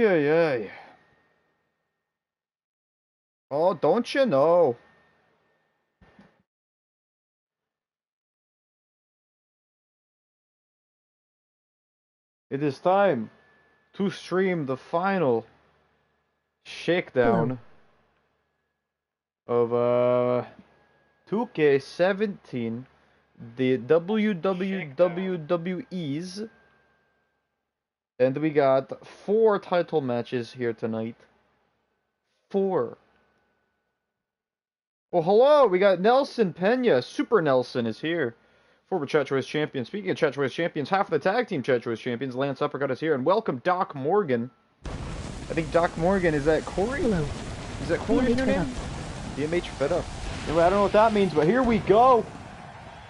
Ay, ay, ay. Oh, don't you know? It is time to stream the final shakedown of 2K17, the WWEs, and we got 4 title matches here tonight. 4. Well, hello, we got Nelson Pena. Super Nelson is here. Former Chat Choice Champion. Speaking of Chat Choice Champions, half of the tag team Chat Choice Champions, Lance Uppercut is here. And welcome Doc Morgan. I think Doc Morgan, is that Corey? Hello. Is that Corey in your name? DMH fed up. Anyway, I don't know what that means, but here we go.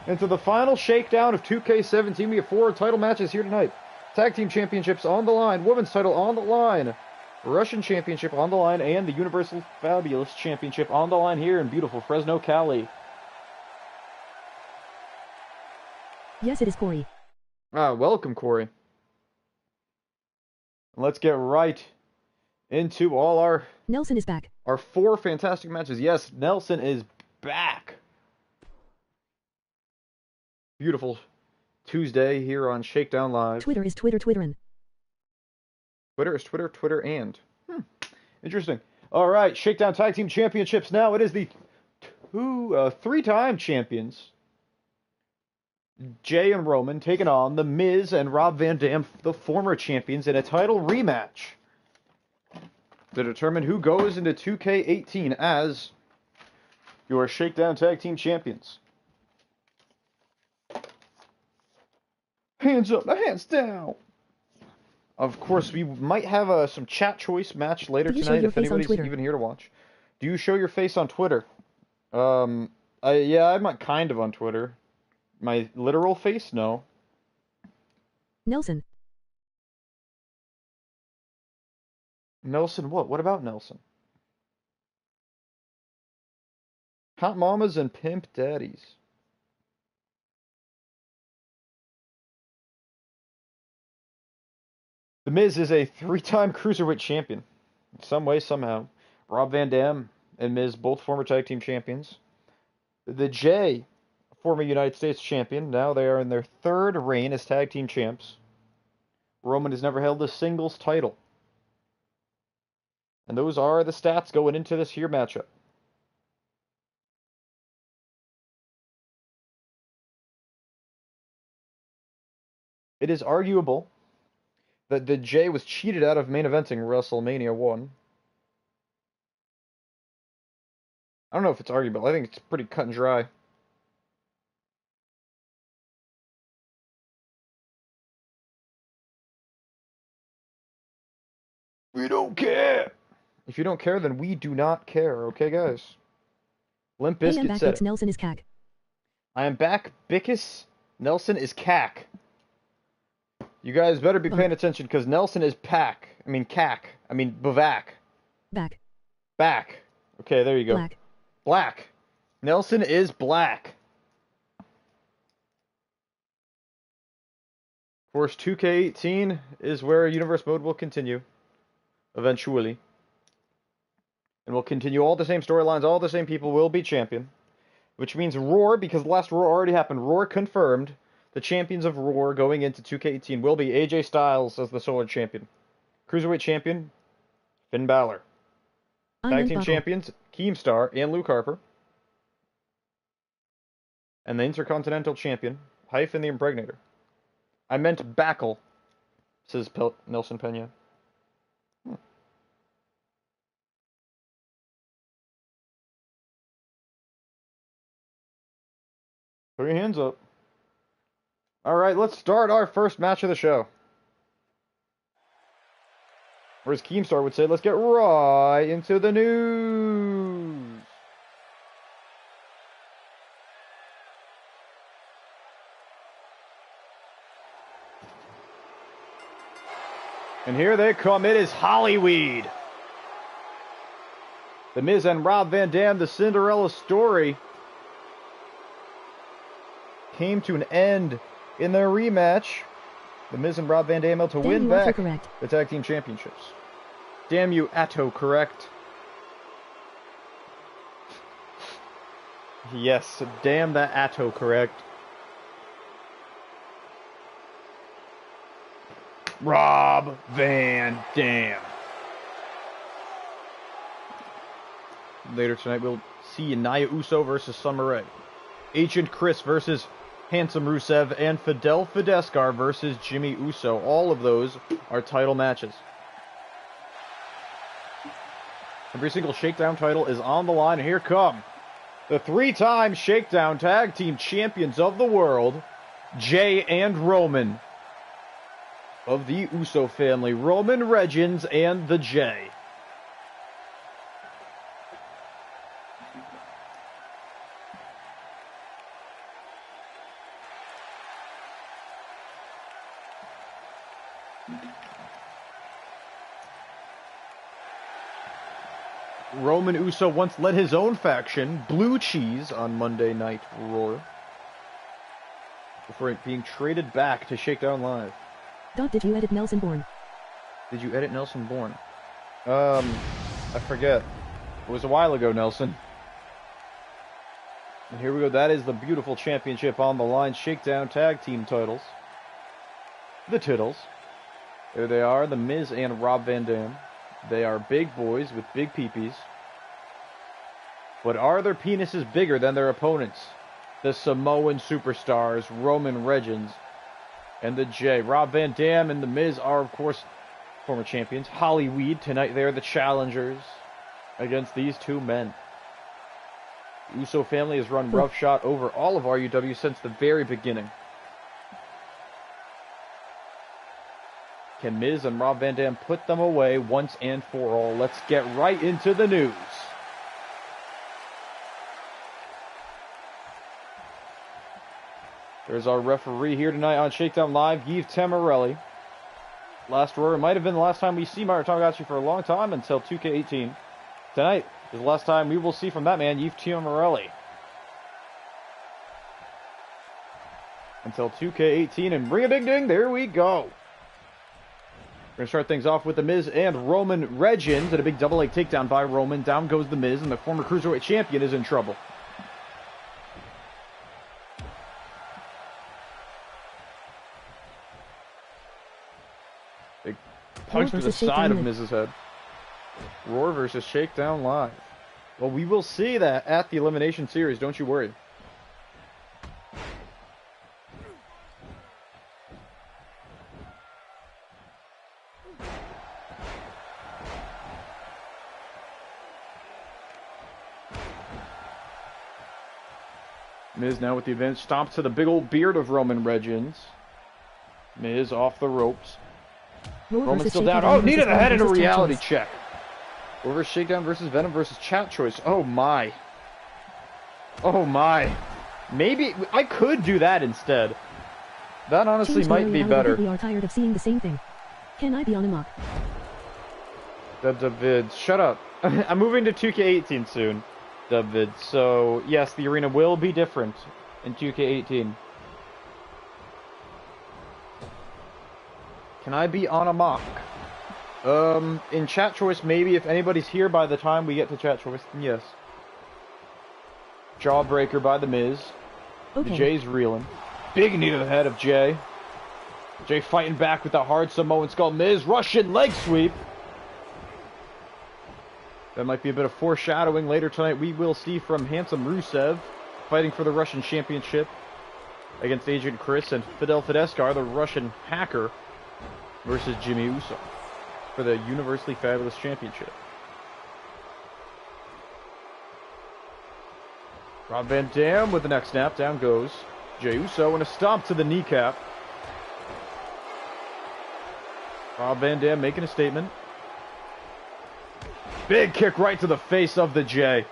Into the final shakedown of 2K17. We have 4 title matches here tonight. Tag team championships on the line. Women's title on the line. Russian Championship on the line. And the Universal Fabulous Championship on the line here in beautiful Fresno, Cali. Yes, it is Corey. Welcome, Corey. Let's get right into all our... Nelson is back. Our 4 fantastic matches. Yes, Nelson is back. Beautiful Tuesday here on Shakedown Live. Twitter is Twitterin'. Twitter is Twitter and. Interesting. All right, Shakedown Tag Team Championships now. It is the 3-time champions, Jay and Roman, taking on The Miz and Rob Van Dam, the former champions, in a title rematch to determine who goes into 2K18 as your Shakedown Tag Team Champions. Hands up, hands down. Of course, we might have some chat choice match later tonight if anybody's even here to watch. Do you show your face on Twitter? Yeah, I'm kind of on Twitter. My literal face? No. Nelson. Nelson what? What about Nelson? Hot mamas and pimp daddies. The Miz is a 3-time Cruiserweight champion. In some way, somehow. Rob Van Dam and Miz, both former tag team champions. The J, former United States champion. Now they are in their 3rd reign as tag team champs. Roman has never held a singles title. And those are the stats going into this here matchup. It is arguable that the J was cheated out of main eventing WrestleMania 1. I don't know if it's arguable. I think it's pretty cut and dry. We don't care. If you don't care, then we do not care. Okay, guys? Limp Bizkit said it. Nelson is cack. I am back. Bickus. Nelson is cack. You guys better be paying attention, because Nelson is cack. I mean, Bavac. Back. Okay, there you go. Black. Nelson is black. Of course, 2K18 is where Universe Mode will continue. Eventually. And we'll continue all the same storylines, all the same people will be champion. Which means Roar, because the last Roar already happened, Roar confirmed. The champions of Roar going into 2K18 will be AJ Styles as the solo champion. Cruiserweight champion, Finn Balor. Tag team champions, Keemstar and Luke Harper. And the Intercontinental champion, Hyphen the Impregnator. I meant Backle, says Nelson Pena. Put your hands up. Alright, let's start our first match of the show. Or as Keemstar would say, let's get right into the news. And here they come. It is Hollyweed. The Miz and Rob Van Dam, the Cinderella story, came to an end in their rematch. The Miz and Rob Van Dam able to win back the tag team championships. Damn you, Atto, correct. Yes, damn that Atto, correct. Rob Van Dam. Later tonight, we'll see Naya Uso versus Summer Rae. Agent Chris versus Handsome Rusev, and Fidel Fideskar versus Jimmy Uso. All of those are title matches. Every single Shakedown title is on the line, and here come the three-time Shakedown Tag Team Champions of the world, Jay and Roman. Of the Uso family, Roman Reigns and the Jay. Roman Uso once led his own faction, Blue Cheese, on Monday Night Raw, before being traded back to Shakedown Live. Did you edit Nelson Bourne? Did you edit Nelson Bourne? I forget. It was a while ago, Nelson. And here we go. That is the beautiful championship on the line. Shakedown Tag Team titles. The Tittles. There they are, The Miz and Rob Van Dam. They are big boys with big peepees. But are their penises bigger than their opponents? The Samoan superstars, Roman Reigns and the Jay. Rob Van Dam and The Miz are, of course, former champions. Hollyweed, tonight they're the challengers against these two men. The Uso family has run roughshod over all of RUW since the very beginning. Can Miz and Rob Van Dam put them away once and for all? Let's get right into the news. There's our referee here tonight on Shakedown Live, Yves Tamarelli. Last Raw, it might have been the last time we see Mario Tamagotchi for a long time until 2K18. Tonight is the last time we will see from that man, Yves Tamarelli. Until 2K18, and ring-a-ding-ding, there we go. We're going to start things off with The Miz and Roman Reigns, and a big double leg takedown by Roman. Down goes The Miz, and the former Cruiserweight Champion is in trouble. Big punch to the side of Miz's head. Roar versus Shakedown Live. Well, we will see that at the Elimination Series, don't you worry. Miz now with the advantage, stomps to the big old beard of Roman Reigns. Miz off the ropes. Roman still down. Oh, knee to the head in a reality check. Over Shakedown versus Venom versus Chat Choice. Oh my. Oh my. Maybe I could do that instead. That honestly might be better. We are tired of seeing the same thing. Can I be on a mock? David, shut up. I'm moving to 2K18 soon. David. So, yes, the arena will be different in 2K18. Can I be on a mock? In chat choice, maybe if anybody's here by the time we get to chat choice, then yes. Jawbreaker by The Miz. Okay. The Jay's reeling. Big knee to the head of Jay. Jay fighting back with the hard Samoan skull. Miz, Russian leg sweep. That might be a bit of foreshadowing. Later tonight, we will see from Handsome Rusev fighting for the Russian Championship against Agent Chris, and Fidel Fideskar, the Russian hacker, versus Jimmy Uso for the Universally Fabulous Championship. Rob Van Dam with the neck snap. Down goes Jey Uso, and a stomp to the kneecap. Rob Van Dam making a statement. Big kick right to the face of the Jay.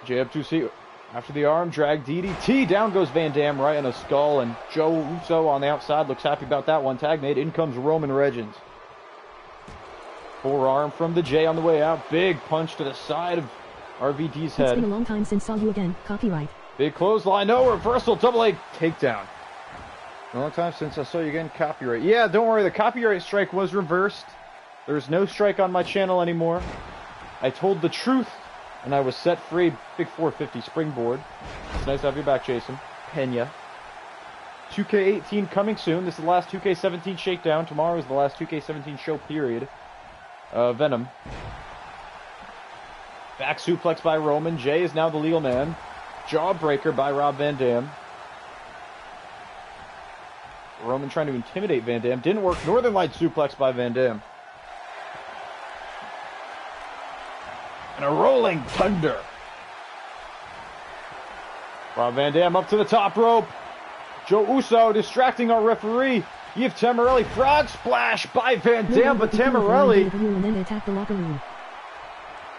Jay up 2C after the arm drag DDT. Down goes Van Dam right on a skull, and Joe Uso on the outside looks happy about that one. Tag made. In comes Roman Reigns. Forearm from the Jay on the way out. Big punch to the side of RVD's head. It's been a long time since saw you again. Copyright. Big clothesline. No reversal. Double leg takedown. A long time since I saw you getting copyright. Yeah, don't worry, the copyright strike was reversed. There's no strike on my channel anymore. I told the truth, and I was set free. Big 450 springboard. It's nice to have you back, Jason. Pena. 2K18 coming soon. This is the last 2K17 Shakedown. Tomorrow is the last 2K17 show, period. Venom. Back suplex by Roman. Jay is now the legal man. Jawbreaker by Rob Van Dam. Roman trying to intimidate Van Dam. Didn't work. Northern Light suplex by Van Dam. And a rolling thunder. Rob Van Dam up to the top rope. Joe Uso distracting our referee. Yves Tamarelli. Frog splash by Van Dam, but Tamarelli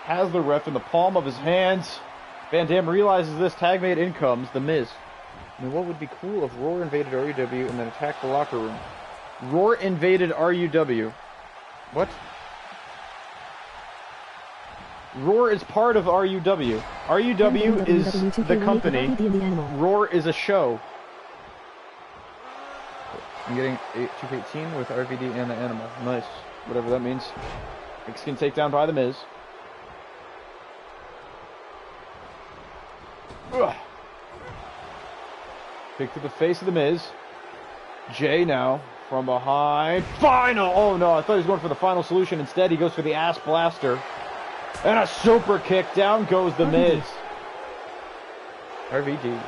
has the ref in the palm of his hands. Van Dam realizes this. Tag made in comes The Miz. I mean, what would be cool if Roar invaded RUW and then attacked the locker room? Roar invaded RUW. What? Roar is part of RUW. RUW is the company. Roar is a show. I'm getting 2K18 with RVD and the animal. Nice. Whatever that means. Mexican takedown by The Miz. Ugh. Kick to the face of The Miz. Jay now from behind. Final! Oh no, I thought he was going for the final solution. Instead, he goes for the ass blaster. And a super kick. Down goes The Miz. RVD.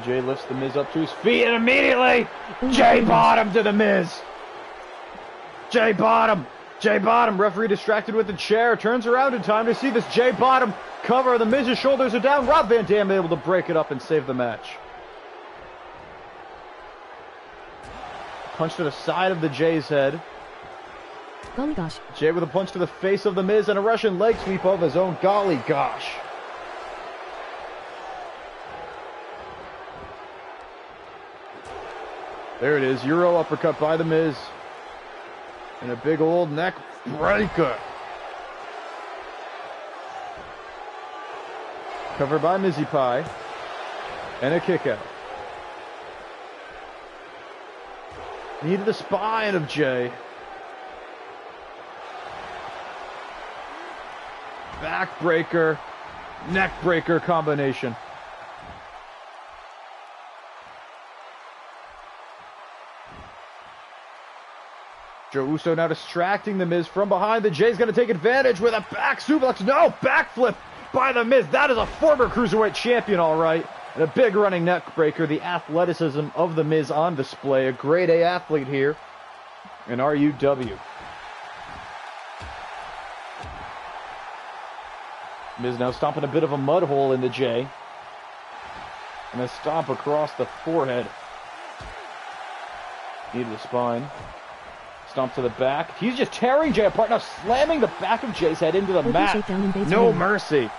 Jay lifts The Miz up to his feet, and immediately Jay bottom to The Miz. Jay bottom. Jay bottom. Referee distracted with the chair. Turns around in time to see this Jay bottom cover. The Miz's shoulders are down. Rob Van Dam able to break it up and save the match. Punch to the side of the Jay's head. Golly gosh. Jay with a punch to the face of The Miz and a Russian leg sweep of his own. Golly gosh. There it is. Euro uppercut by The Miz. And a big old neck breaker. Covered by Mizzy Pie. And a kick out. Knee to the spine of Jay. Backbreaker. Neck breaker combination. Joe Uso now distracting The Miz from behind. The Jay's going to take advantage with a back suplex. No, backflip by The Miz. That is a former Cruiserweight champion, all right. And a big running neck breaker. The athleticism of The Miz on display. A grade A athlete here in RUW. Miz now stomping a bit of a mud hole in the Jay. And a stomp across the forehead. Knee to the spine. Stomp to the back. He's just tearing Jay apart. Now slamming the back of Jay's head into the mat. No mercy.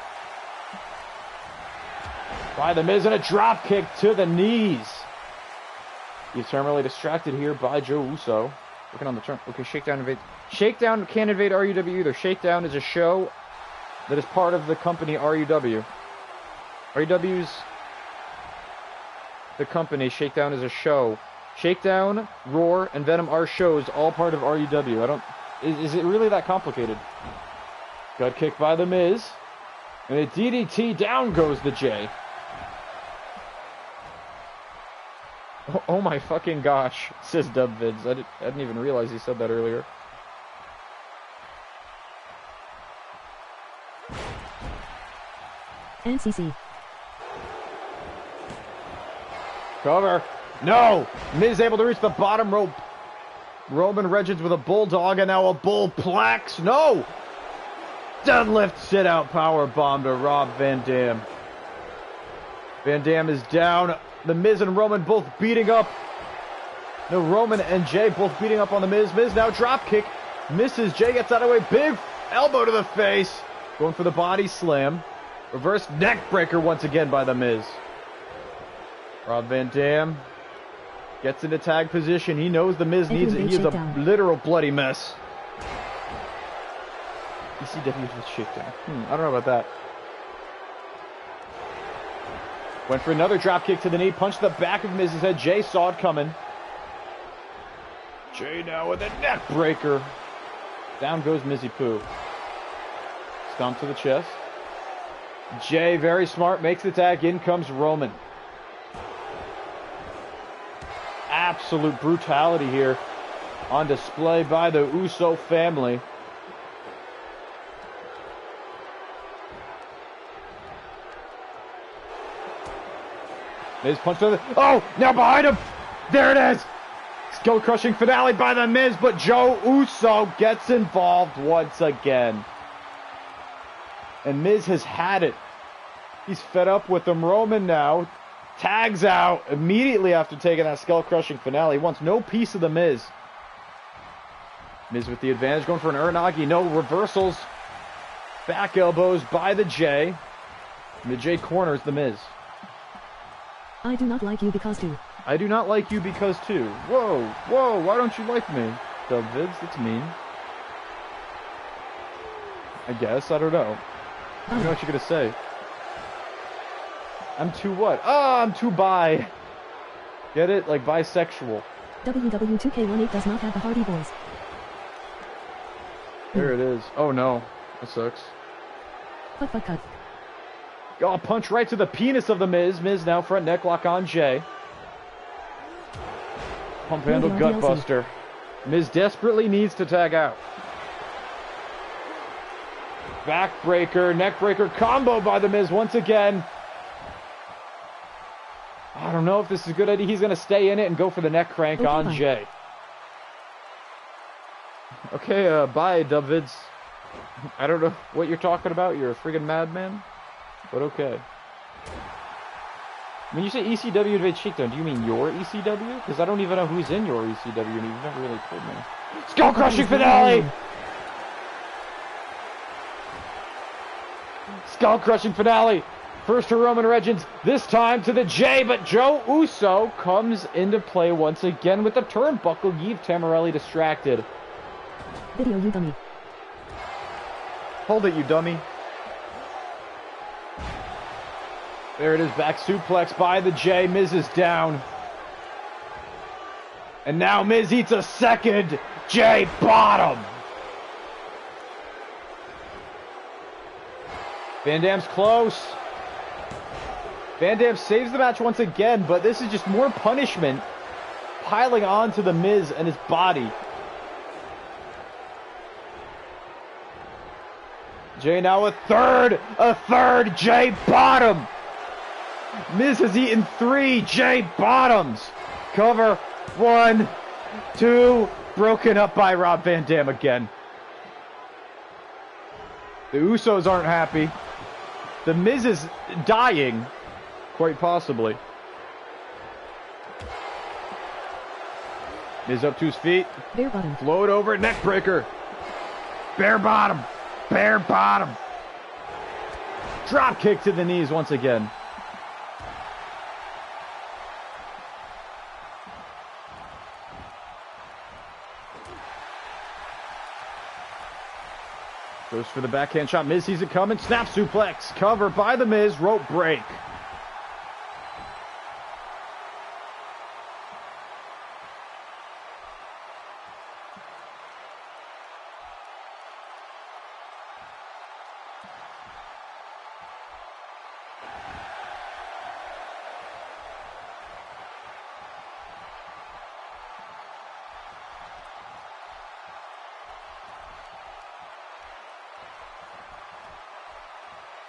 By The Miz and a drop kick to the knees. He's terminally distracted here by Joe Uso. Working on the turn. Okay, Shakedown invades. Shakedown can't invade RUW either. Shakedown is a show that is part of the company RUW. RUW's the company. Shakedown is a show. Shakedown, Roar, and Venom are shows, all part of RUW. I don't... Is it really that complicated? Gut kick by The Miz. And a DDT, down goes the Jay. Oh my fucking gosh, says Dubvids. I didn't even realize he said that earlier. NCC. Cover. No! Miz able to reach the bottom rope. Roman Reigns with a bulldog and now a bullplex. No! Deadlift sit out power bomb to Rob Van Dam. Van Dam is down. The Miz and Roman both beating up. No, Roman and Jay both beating up on The Miz. Miz now drop kick. Misses. Jay gets out of the way. Big elbow to the face. Going for the body slam. Reverse neck breaker once again by The Miz. Rob Van Dam gets into tag position. He knows The Miz needs it. He is a literal bloody mess. ECW with Shakedown. I don't know about that. Went for another drop kick to the knee. Punched the back of Miz's head. Jay saw it coming. Jay now with a neck breaker. Down goes Mizzy Poo. Stomp to the chest. Jay, very smart, makes the tag. In comes Roman. Absolute brutality here on display by the Uso family. Miz punch to the... Oh, now behind him. There it is. Skull crushing finale by the Miz, but Joe Uso gets involved once again. And Miz has had it. He's fed up with him. Roman now tags out immediately after taking that skull crushing finale. He wants no piece of the Miz. Miz with the advantage, going for an Uranagi. No reversals. Back elbows by the J. And the J corners the Miz. I do not like you because too. I do not like you because too. Whoa, whoa, why don't you like me? Dub Vids, that's mean. I guess, I don't know. I don't know what you're gonna say. I'm too what? Oh, I'm too bi. Get it? Like bisexual. WWE 2K18 does not have the Hardy Boys. There it is. Oh no. That sucks. Cut. Oh, punch right to the penis of the Miz. Miz now front neck lock on Jay. Pump handle gutbuster. Miz desperately needs to tag out. Backbreaker, neckbreaker combo by the Miz once again. I don't know if this is a good idea. He's going to stay in it and go for the neck crank on Jay. Okay, bye, Dubvids. I don't know what you're talking about. You're a friggin' madman. But okay. When you say ECW invade Shakedown, do you mean your ECW? Because I don't even know who's in your ECW, and you've never really told me. Skull crushing finale! Skull crushing finale! First to Roman Reigns, this time to the J, but Joe Uso comes into play once again with the turnbuckle. Yves Tamarelli distracted. Video, you dummy. Hold it, you dummy. There it is, back suplex by the J. Miz is down. And now Miz eats a second. J bottom. Van Dam's close. Van Dam saves the match once again, but this is just more punishment piling on to the Miz and his body. Jay now a third Jay bottom. Miz has eaten 3 J bottoms. Cover, 1, 2, broken up by Rob Van Dam again. The Usos aren't happy. The Miz is dying, quite possibly. Miz up to his feet. Bare bottom. Float over, neck breaker. Bare bottom. Bare bottom. Drop kick to the knees once again. Goes for the backhand shot. Miz sees it coming. Snap suplex. Cover by the Miz. Rope break.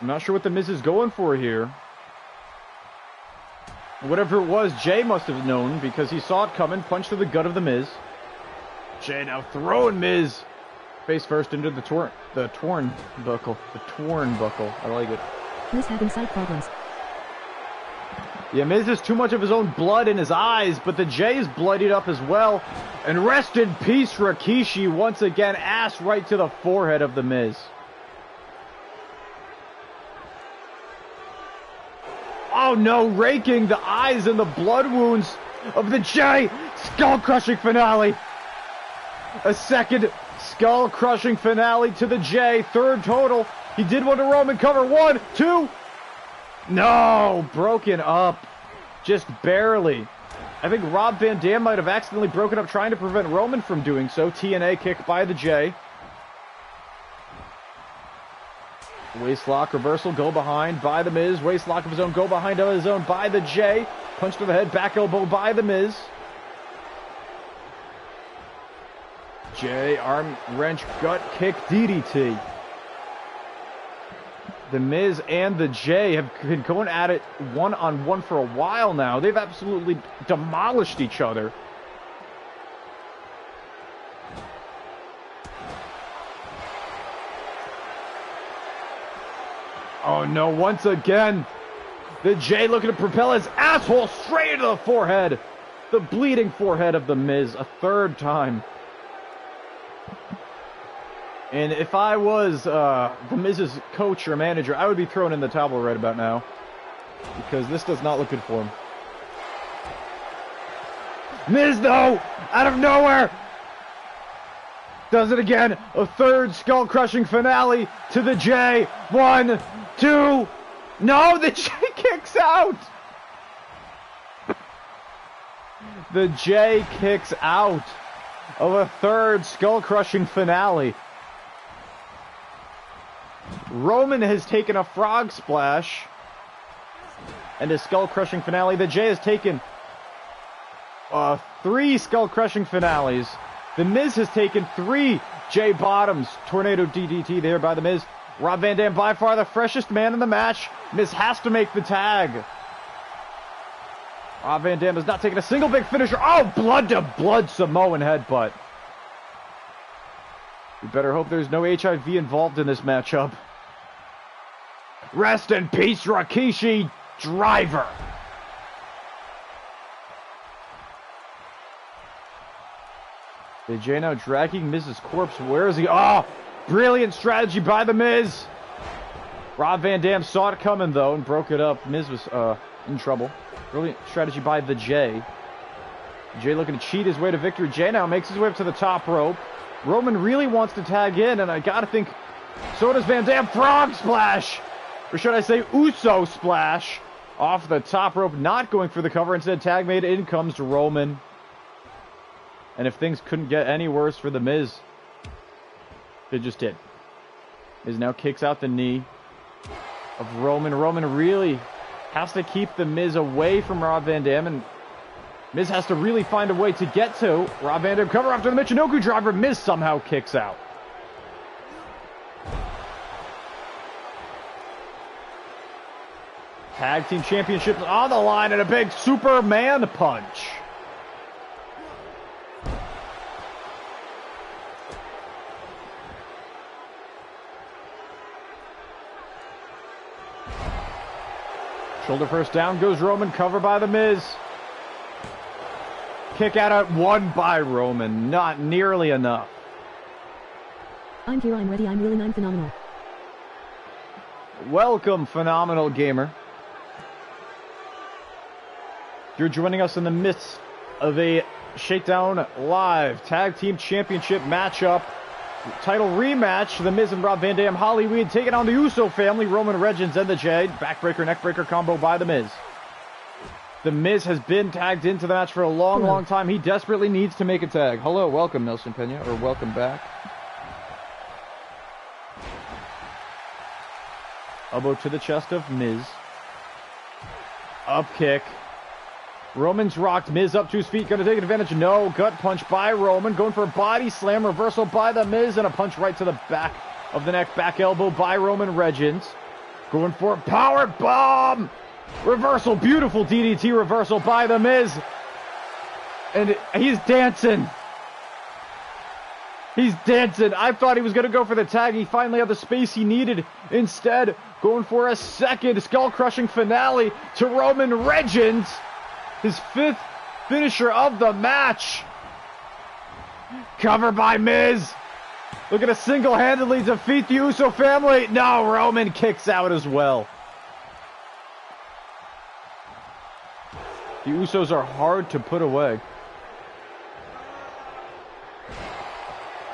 I'm not sure what the Miz is going for here. Whatever it was, Jay must have known because he saw it coming. Punch to the gut of the Miz. Jay now throwing Miz face first into the torn buckle. I like it. Miz having side problems. Yeah, Miz has too much of his own blood in his eyes, but the J is bloodied up as well. And rest in peace, Rikishi, once again, ass right to the forehead of the Miz. Oh no, raking the eyes and the blood wounds of the J. Skull crushing finale. A second Skull-crushing finale to the J. Third total. He did one to Roman. Cover. 1, 2. No, broken up. Just barely. I think Rob Van Dam might have accidentally broken up trying to prevent Roman from doing so. TNA kick by the J. Waistlock reversal, go behind by the Miz. Waistlock of his own, go behind of his own by the J. Punch to the head, back elbow by the Miz. J, arm wrench, gut kick, DDT. The Miz and the J have been going at it one-on-one for a while now. They've absolutely demolished each other. Oh no, once again, the J looking to propel his asshole straight into the forehead. The bleeding forehead of the Miz, a third time. And if I was the Miz's coach or manager, I would be thrown in the towel right about now. Because this does not look good for him. Miz, though, out of nowhere, does it again. A third skull-crushing finale to the J. 1, 2. No, the J kicks out. The J kicks out of a third skull-crushing finale. Roman has taken a frog splash and a skull-crushing finale. The J has taken 3 skull-crushing finales. The Miz has taken 3 J bottoms. Tornado DDT there by the Miz. Rob Van Dam by far the freshest man in the match. Miz has to make the tag. Rob Van Dam has not taken a single big finisher. Oh, blood-to-blood Samoan headbutt. We better hope there's no HIV involved in this matchup. Rest in peace, Rikishi Driver. The J now dragging Miz's corpse. Where is he? Oh, brilliant strategy by the Miz. Rob Van Dam saw it coming, though, and broke it up. Miz was in trouble. Brilliant strategy by the J. J looking to cheat his way to victory. J now makes his way up to the top rope. Roman really wants to tag in, and I gotta think so does Van Dam. Frog splash! Or should I say Uso splash off the top rope, not going for the cover. Instead, tag made. In comes Roman. And if things couldn't get any worse for the Miz, they just did. Miz now kicks out the knee of Roman. Roman really has to keep the Miz away from Rob Van Dam, and Miz has to really find a way to get to Rob Van Dam. Cover after the Michinoku driver. Miz somehow kicks out. Tag team championships on the line and a big Superman punch. Shoulder first down goes Roman. Cover by the Miz. Kick out at 1 by Roman. Not nearly enough. I'm here, I'm ready, I'm willing, I'm phenomenal. Welcome, phenomenal gamer. You're joining us in the midst of a Shakedown Live Tag Team Championship matchup. Title rematch. The Miz and Rob Van Dam, Hollywood taking on the Uso family. Roman Reigns and the J. Backbreaker, neckbreaker combo by the Miz. The Miz has been tagged into the match for a long time. He desperately needs to make a tag. Hello, welcome, Nelson Pena, or welcome back. Elbow to the chest of Miz. Up kick. Roman's rocked. Miz up to his feet. Going to take advantage. No. Gut punch by Roman. Going for a body slam. Reversal by the Miz. And a punch right to the back of the neck. Back elbow by Roman Reigns. Going for a power bomb. Reversal. Beautiful DDT reversal by the Miz. And he's dancing. He's dancing. I thought he was going to go for the tag. He finally had the space he needed. Instead, going for a second skull-crushing finale to Roman Reigns. His 5th finisher of the match. Cover by Miz. Looking to single-handedly defeat the Uso family. No, Roman kicks out as well. The Usos are hard to put away.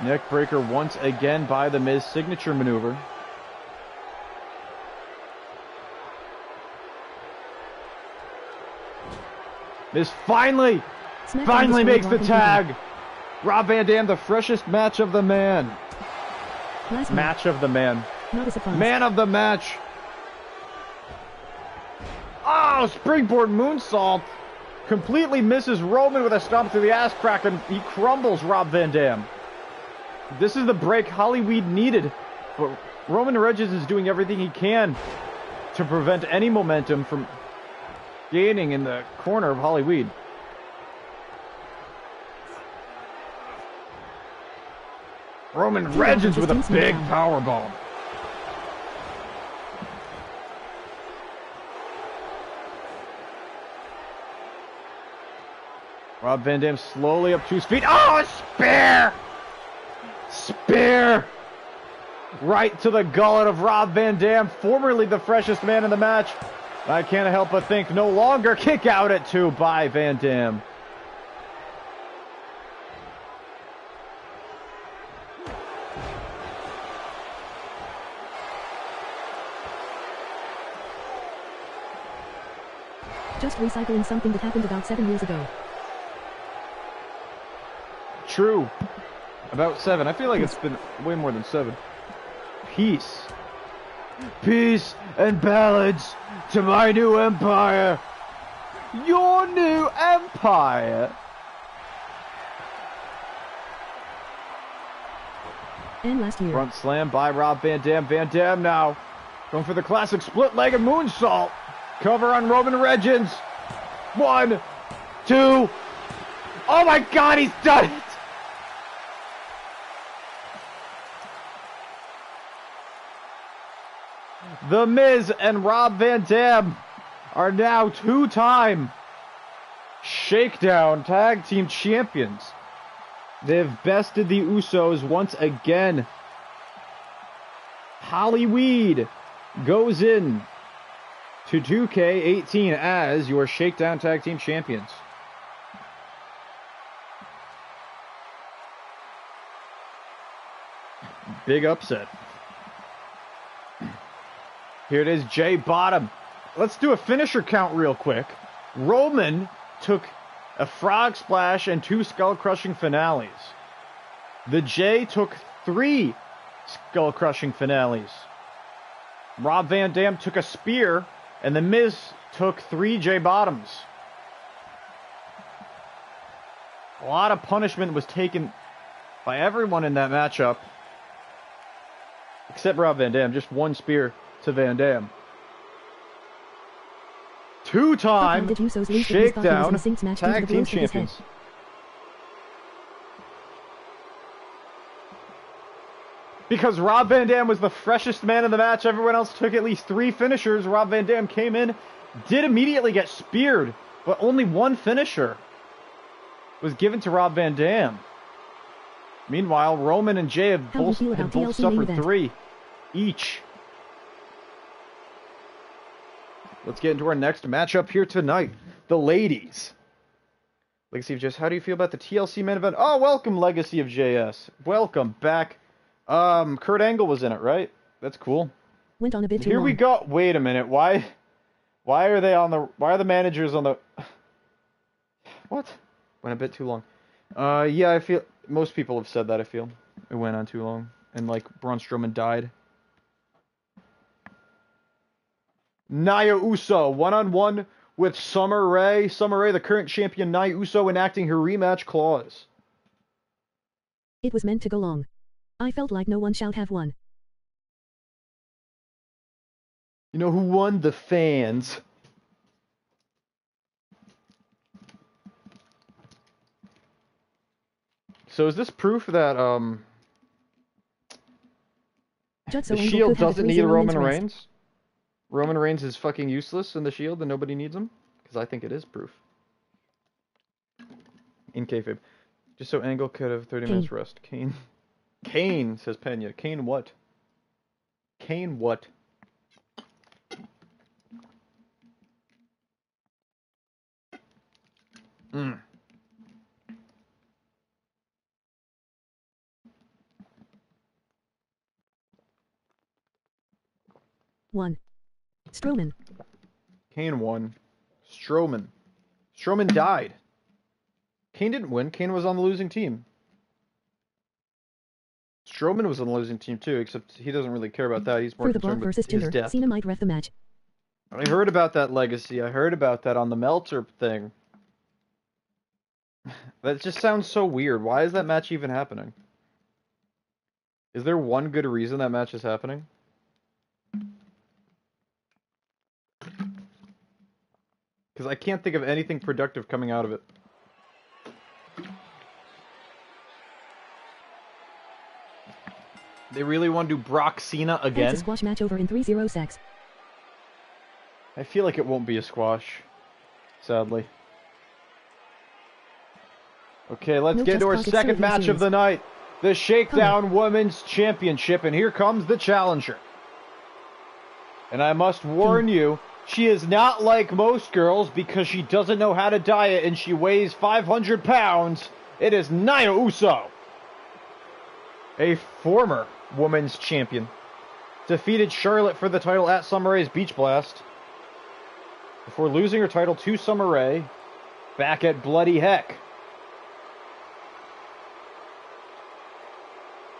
Neck breaker once again by The Miz. Signature maneuver. Miz finally makes the tag. Rob Van Dam, the freshest match of the man. Match of the man. Man of the match. Oh, springboard moonsault. Completely misses Roman with a stomp through the ass crack, and he crumbles Rob Van Dam. This is the break Hollyweed needed. But Roman Reigns is doing everything he can to prevent any momentum from gaining in the corner of Hollyweed. Roman Reigns with a big powerbomb. Rob Van Dam slowly up to his feet. Oh, a spear! Spear! Right to the gullet of Rob Van Dam, formerly the freshest man in the match. I can't help but think no longer. Kick out at 2 by Van Dam. Just recycling something that happened about 7 years ago. True. About 7. I feel like it's been way more than 7. Peace. Peace and ballads to my new empire. Your new empire. And last year. Front slam by Rob Van Dam. Van Dam now going for the classic split-legged moonsault. Cover on Roman Reigns. 1, 2. Oh my God, he's done it. The Miz and Rob Van Dam are now 2-time Shakedown Tag Team Champions. They've bested the Usos once again. Hollyweed goes in to 2K18 as your Shakedown Tag Team Champions. Big upset. Here it is, Jay Bottom. Let's do a finisher count real quick. Roman took a frog splash and 2 skull-crushing finales. The Jay took 3 skull-crushing finales. Rob Van Dam took a spear, and The Miz took 3 Jay Bottoms. A lot of punishment was taken by everyone in that matchup, except Rob Van Dam, just 1 spear to Van Dam. 2-time Shakedown Tag Team Champions. Because Rob Van Dam was the freshest man in the match, everyone else took at least 3 finishers. Rob Van Dam came in, did immediately get speared, but only 1 finisher was given to Rob Van Dam. Meanwhile, Roman and Jay have both suffered 3 each. Let's get into our next matchup here tonight. The ladies. Legacy of JS, how do you feel about the TLC main event? Oh, welcome, Legacy of JS. Welcome back. Kurt Angle was in it, right? That's cool. Went on a bit too Here long. we go. Wait a minute. Why are the managers on the... What? Went a bit too long. Yeah, I feel... Most people have said that, I feel. It went on too long. And, like, Braun Strowman died. Nia Uso, one-on-one with Summer Rae. Summer Rae, the current champion, Nia Uso, enacting her rematch clause. It was meant to go long. I felt like no one should have won. You know who won? The fans. So is this proof that, the Shield doesn't need Roman Reigns? Roman Reigns is fucking useless in the Shield and nobody needs him? Because I think it is proof. In kayfabe. Just so Angle could have 30 minutes rest. Kane. Kane, says Pena. Kane what? Kane what? won. Strowman. Kane won. Strowman. Strowman died. Kane didn't win. Kane was on the losing team. Strowman was on the losing team too, except he doesn't really care about that. He's more For the Brock concerned with versus his Jinder, death. Cena might ref the match. I heard about that legacy. I heard about that on the Meltzer thing. That just sounds so weird. Why is that match even happening? Is there one good reason that match is happening? Because I can't think of anything productive coming out of it. They really want to do Brock Cena again? That's a squash match over in 3-0 secs. I feel like it won't be a squash. Sadly. Okay, let's get into our second match of the night. The Shakedown Women's Championship. And here comes the challenger. And I must warn you, she is not like most girls because she doesn't know how to diet and she weighs 500 pounds. It is Nia Uso, a former women's champion. Defeated Charlotte for the title at Summer Rae's Beach Blast before losing her title to Summer Rae back at Bloody Heck.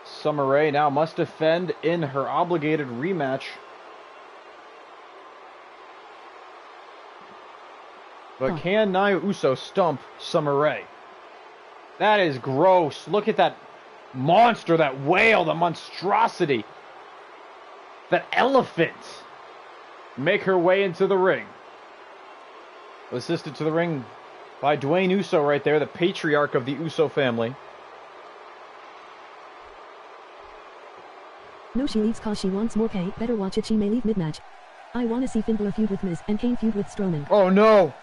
Summer Rae now must defend in her obligated rematch. But can Nia Uso stump Summer Rae? That is gross. Look at that monster, that whale, the monstrosity. That elephant. Make her way into the ring. Assisted to the ring by Dwayne Uso right there, the patriarch of the Uso family. No, she leaves cause she wants more pay. Better watch it, she may leave mid-match. I wanna see Finn Balor feud with Miz and Kane feud with Strowman. Oh no!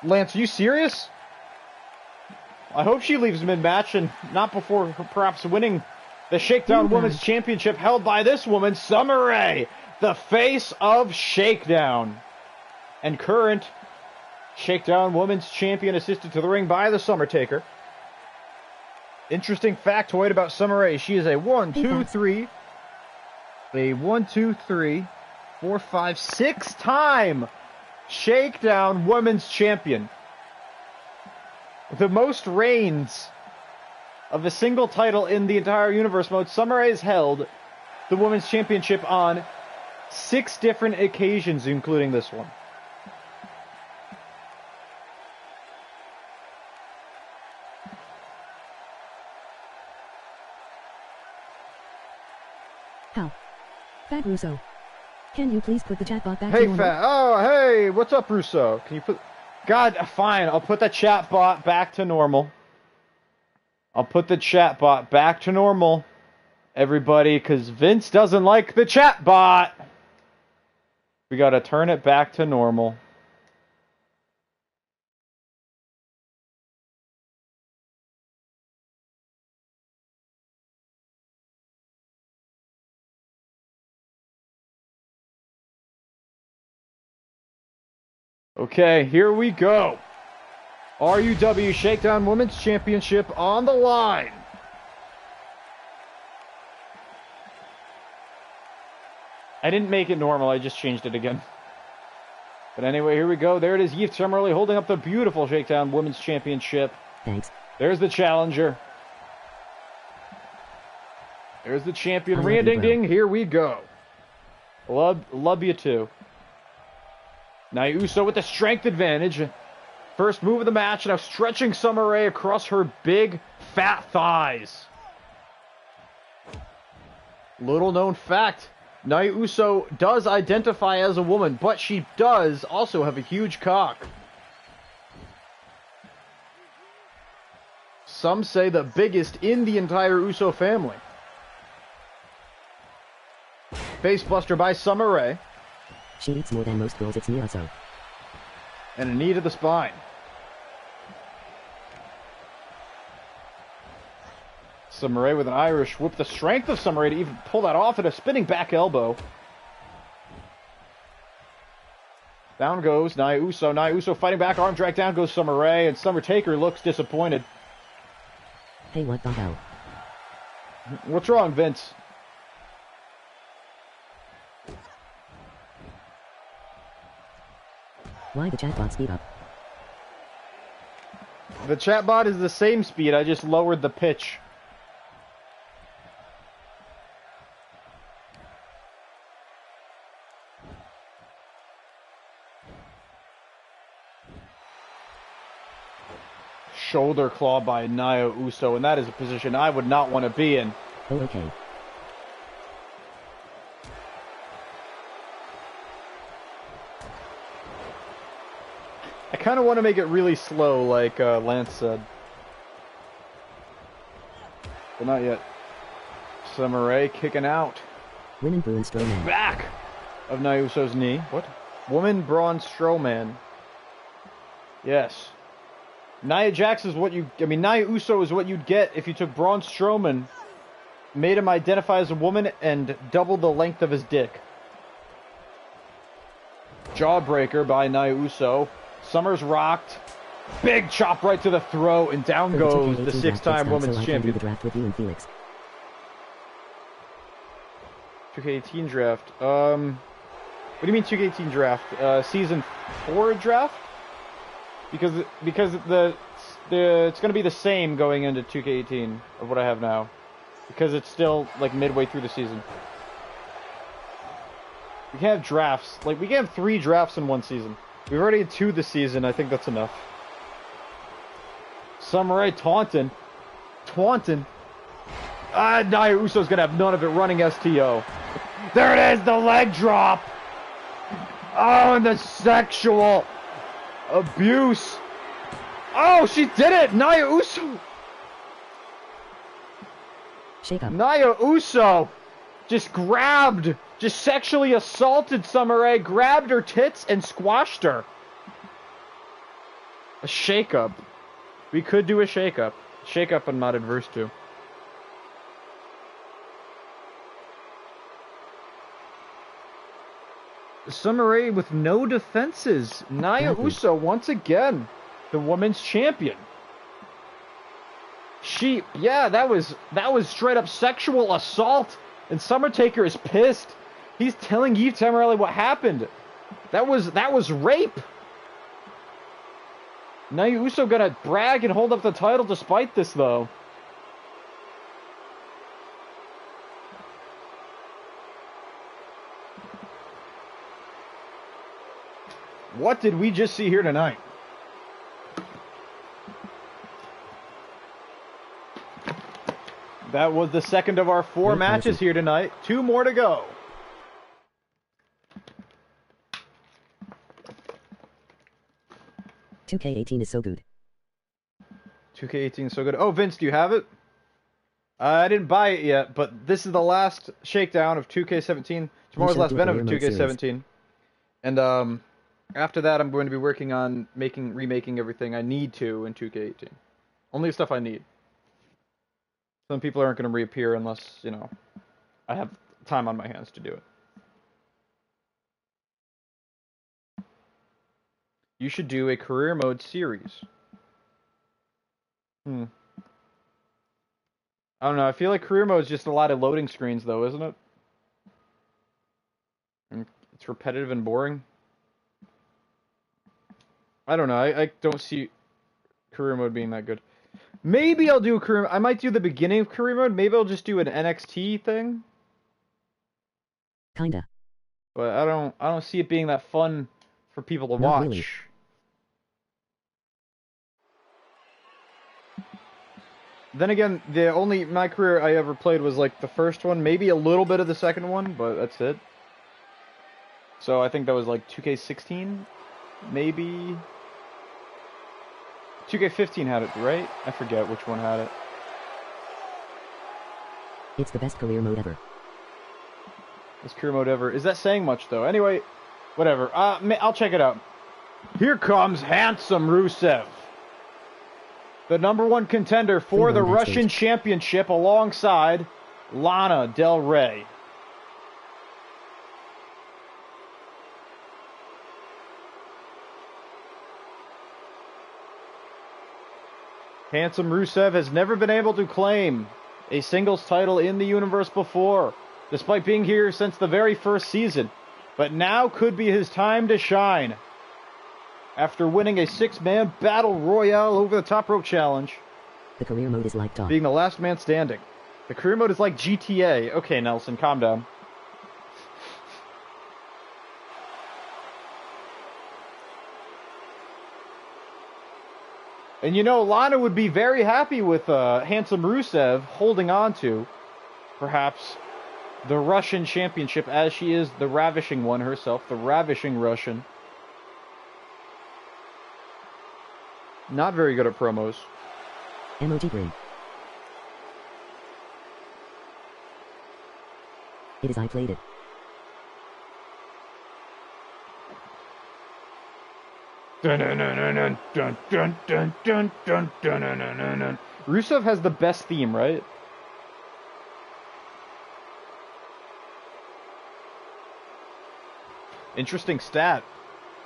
Lance, are you serious? I hope she leaves mid-match and not before her perhaps winning the Shakedown Women's Championship held by this woman, Summer Rae, the face of Shakedown. And current Shakedown Women's Champion, assisted to the ring by the Summer Taker. Interesting factoid about Summer Rae. She is a 6-time Shakedown Women's Champion. The most reigns of a single title in the entire universe mode. Summer Rae has held the Women's Championship on 6 different occasions, including this one. How? Fat Russo. Can you please put the chat bot back Hey, to normal? Fat. Oh, hey, what's up, Russo? Can you put... God, fine, I'll put the chat bot back to normal. I'll put the chat bot back to normal, everybody, because Vince doesn't like the chat bot. We gotta turn it back to normal. Okay, here we go. RUW Shakedown Women's Championship on the line. I didn't make it normal, I just changed it again. But anyway, here we go. There it is, Eve Summerly holding up the beautiful Shakedown Women's Championship. Thanks. There's the challenger. There's the champion. Rhea Ding Ding, here we go. Love you too. Now Uso with the strength advantage. First move of the match, now stretching Summer Rae across her big, fat thighs. Little known fact, Nia Uso does identify as a woman, but she does also have a huge cock. Some say the biggest in the entire Uso family. Facebuster by Summer Rae. She eats more than most girls, it's Nia Uso. And a knee to the spine. Summer Rae with an Irish whip. The strength of Summer Rae to even pull that off at a spinning back elbow. Down goes Nia Uso. Nia Uso fighting back. Arm drag. Down goes Summer Rae. And Summer Taker looks disappointed. Hey, what the hell? What's wrong, Vince? Why the chatbot speed up? The chatbot is the same speed, I just lowered the pitch. Shoulder claw by Nia Uso, and that is a position I would not want to be in. Oh, okay. I kind of want to make it really slow, like Lance said. But not yet. Samurai kicking out. Women Bruin Strowman. Back of Nia Uso's knee. What? Woman Braun Strowman. Yes. Nia Jax is what you... I mean, Nia Uso is what you'd get if you took Braun Strowman, made him identify as a woman, and doubled the length of his dick. Jawbreaker by Nia Uso. Summer's rocked. Big chop right to the throat, and down goes the six-time women's champion. The draft with you and Felix. 2K18 draft. What do you mean 2K18 draft? Season 4 draft? Because it's gonna be the same going into 2K18 of what I have now, because it's still like midway through the season. We can't have drafts. Like, we can't have 3 drafts in one season. We've already had 2 this season. I think that's enough. Samurai taunting. Nia Uso's gonna have none of it running STO. There it is, the leg drop. Oh, and the sexual abuse. Oh, she did it! Nia Uso! Shake up. Nia Uso just sexually assaulted Samurai, grabbed her tits, and squashed her. A shake-up. We could do a shake-up. Shake-up I'm not adverse to. Samurai with no defenses. Nia Uso, once again, the women's champion. Yeah, that was straight up sexual assault, and Summertaker is pissed. He's telling Eve Tamarelli what happened. That was rape. Nia Uso gonna brag and hold up the title despite this, though. What did we just see here tonight? That was the second of our 4 matches here tonight. 2 more to go. "2K18 is so good." 2K18 is so good. Oh, Vince, do you have it? I didn't buy it yet, but this is the last shakedown of 2K17. Tomorrow's the last event of 2K17. And after that, I'm going to be working on remaking everything I need to in 2K18. Only the stuff I need. Some people aren't going to reappear unless, you know, I have time on my hands to do it. You should do a career mode series. I don't know. I feel like career mode is just a lot of loading screens, though, isn't it? And it's repetitive and boring. I don't know. I don't see career mode being that good. Maybe I'll do career. I might do the beginning of career mode. Maybe I'll just do an NXT thing. Kinda. But I don't see it being that fun for people to Not watch. really. Then again, my career I ever played was like the first one, maybe a little bit of the second one, but that's it. So I think that was like 2K16, maybe. 2K15 had it, right? I forget which one had it. It's the best career mode ever. Best career mode ever. Is that saying much, though? Anyway, whatever. I'll check it out. Here comes handsome Rusev, the #1 contender for the Russian Championship alongside Lana Del Rey. Handsome Rusev has never been able to claim a singles title in the universe before, despite being here since the very first season. But now could be his time to shine. after winning a 6-man battle royale over the top rope challenge. The career mode is like top. Being the last man standing. The career mode is like GTA. Okay, Nelson, calm down. And you know, Lana would be very happy with handsome Rusev holding on to, perhaps, the Russian championship, as she is the ravishing one herself, the ravishing Russian. Not very good at promos. Emoji grin. It is I played it. Rusev has the best theme, right? Interesting stat.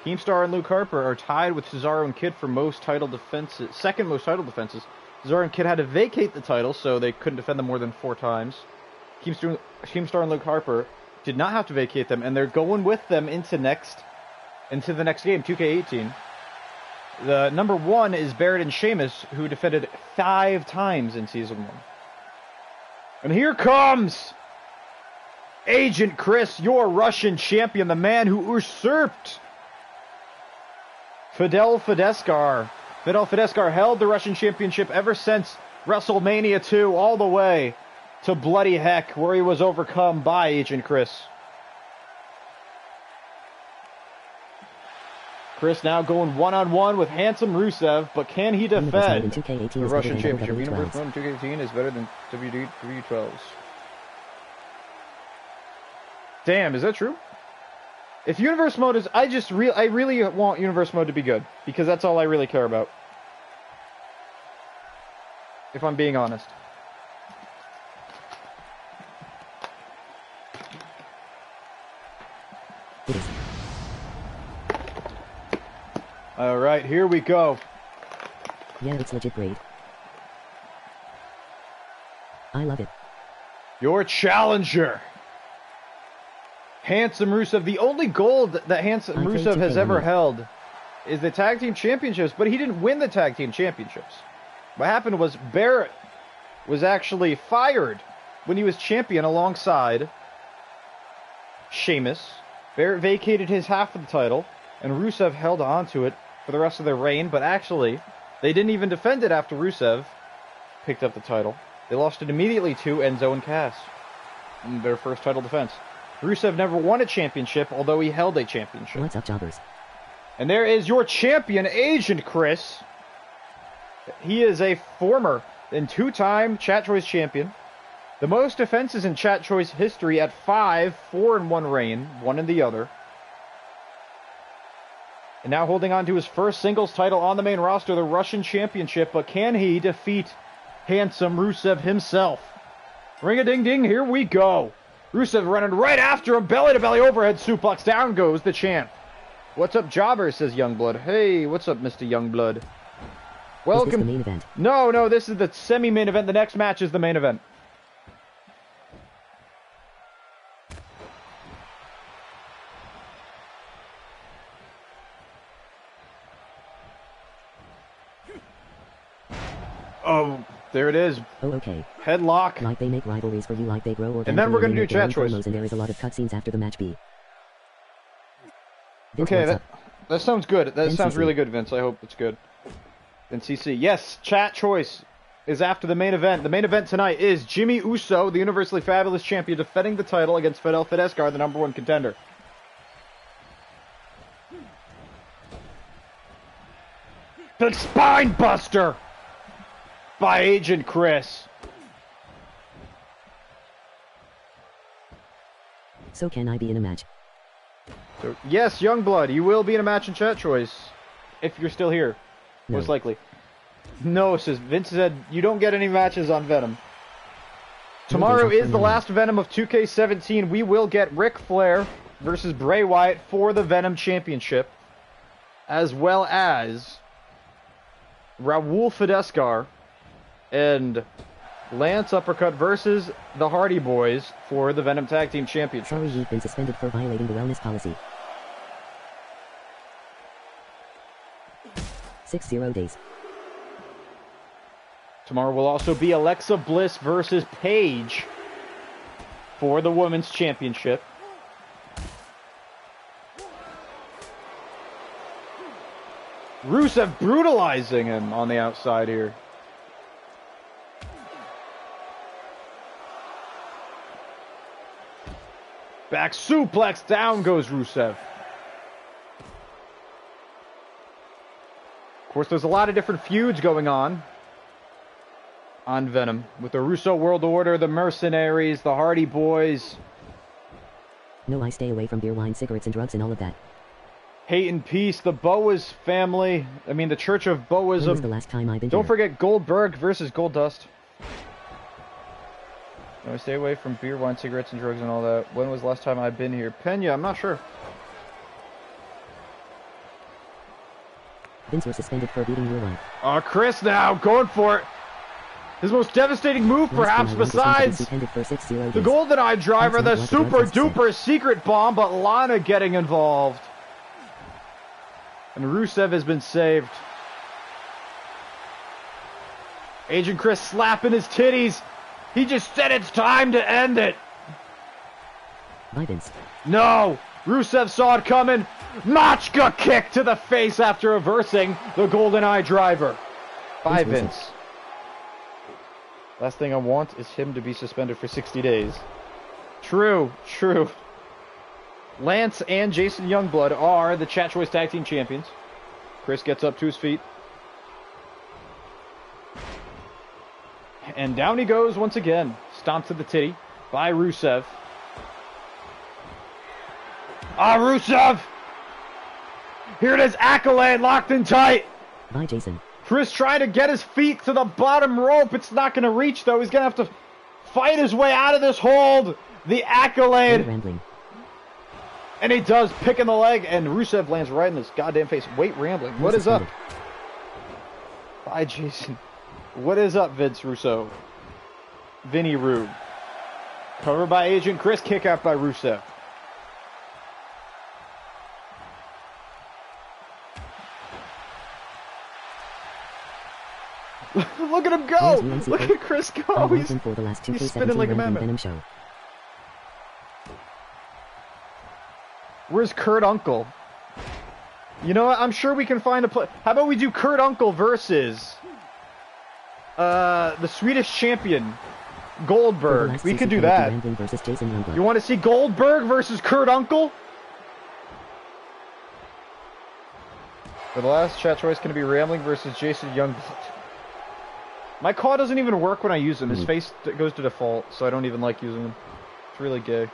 Keemstar and Luke Harper are tied with Cesaro and Kidd for most title defenses, second most title defenses. Cesaro and Kidd had to vacate the title, so they couldn't defend them more than 4 times. Keemstar and Luke Harper did not have to vacate them, and they're going with them into the next game, 2K18. The number 1 is Barrett and Sheamus, who defended 5 times in Season 1. And here comes Agent Chris, your Russian champion, the man who usurped Fidel Fideskar. Fidel Fideskar held the Russian championship ever since WrestleMania 2, all the way to bloody heck, where he was overcome by Agent Chris. Chris now going one-on-one with handsome Rusev, but can he defend the Russian championship? Universe mode in 2K18 is better than WWE 12s. Damn, is that true? If Universe mode is, I really want Universe mode to be good, because that's all I really care about. If I'm being honest. Alright, here we go. Yeah, it's legit great. I love it. Your challenger, Handsome Rusev. The only gold that Handsome Rusev has ever held is the Tag Team Championships, but he didn't win the Tag Team Championships. What happened was Barrett was actually fired when he was champion alongside Sheamus. Barrett vacated his half of the title, and Rusev held on to it for the rest of their reign, but actually, they didn't even defend it after Rusev picked up the title. They lost it immediately to Enzo and Cass in their first title defense. Rusev never won a championship, although he held a championship. What's up, jobbers? And there is your champion, Agent Chris. He is a former and 2-time Chat Choice champion. The most defenses in Chat Choice history at 5, 4-1 reign, one in the other. And now holding on to his first singles title on the main roster, the Russian Championship. But can he defeat handsome Rusev himself? Ring-a-ding-ding, here we go. Rusev running right after him, belly-to-belly overhead suplex. Down goes the champ. What's up, jobber, says Youngblood. Hey, what's up, Mr. Youngblood? Welcome. Is this the main event? No, this is the semi-main event. The next match is the main event. Oh, there it is. Oh, okay. Headlock. Like they make rivalries for you, like they grow And then we're going to do Chat Choice. And there is a lot of cutscenes after the match. Vince, okay, that sounds good. That sounds really good, Vince. I hope it's good. Then CC. Yes, Chat Choice is after the main event. The main event tonight is Jimmy Uso, the Universally Fabulous Champion, defending the title against Fidel Fideskar, the #1 contender. The Spine Buster by Agent Chris. So can I be in a match? So, yes, Youngblood, you will be in a match in Chat Choice if you're still here. No. Most likely. No, says Vince said you don't get any matches on Venom. Tomorrow is the last Venom of 2K17. We will get Ric Flair versus Bray Wyatt for the Venom Championship, as well as Raul Fideskar and Lance Uppercut versus the Hardy Boys for the Venom Tag Team Championship. Sorry, you've been suspended for violating the wellness policy. 60 days. Tomorrow will also be Alexa Bliss versus Paige for the Women's Championship. Rusev brutalizing him on the outside here. Back suplex, down goes Rusev. Of course, there's a lot of different feuds going on Venom. With the Russo World Order, the Mercenaries, the Hardy Boys. No, I stay away from beer, wine, cigarettes, and drugs and all of that. Hate and Peace, the Boas family. I mean, the Church of Boasm. When was the last time I've been Don't here? forget Goldberg versus Goldust. No, I stay away from beer, wine, cigarettes, and drugs and all that. When was the last time I've been here? Pena, I'm not sure. Vince was suspended for beating your wife. Oh, Chris now, going for it. His most devastating move, perhaps, besides For 60 days. the GoldenEye driver, the That's not what the super reference duper secret bomb, but Lana getting involved. And Rusev has been saved. Agent Chris slapping his titties. He just said it's time to end it. Bye, Vince. No! Rusev saw it coming. Machka kick to the face after reversing the GoldenEye driver. Bye, Vince. Vince. Last thing I want is him to be suspended for 60 days. True, true. Lance and Jason Youngblood are the Chat Choice Tag Team Champions. Chris gets up to his feet. And down he goes once again. Stomp to the titty by Rusev. Ah, Rusev! Here it is, Accolade locked in tight. Bye, Jason. Chris trying to get his feet to the bottom rope. It's not going to reach, though. He's going to have to fight his way out of this hold. The Accolade. Wait, rambling. And he does, picking the leg, and Rusev lands right in his goddamn face. Wait, Rambling. What is up? Bye, Jason. What is up, Vince Russo? Vinny Rube. Covered by Agent Chris, kick out by Rusev. Look at him go! Look at Chris go! He's for the last spinning like a madman. Venom show. Where's Kurt Uncle? You know what? I'm sure we can find a play. How about we do Kurt Uncle versus the Swedish champion Goldberg? We could do that. You want to see Goldberg versus Kurt Uncle? For the last chat choice, going to be Rambling versus Jason Youngblood. My claw doesn't even work when I use him. His face goes to default, so I don't even like using him. It's really gay.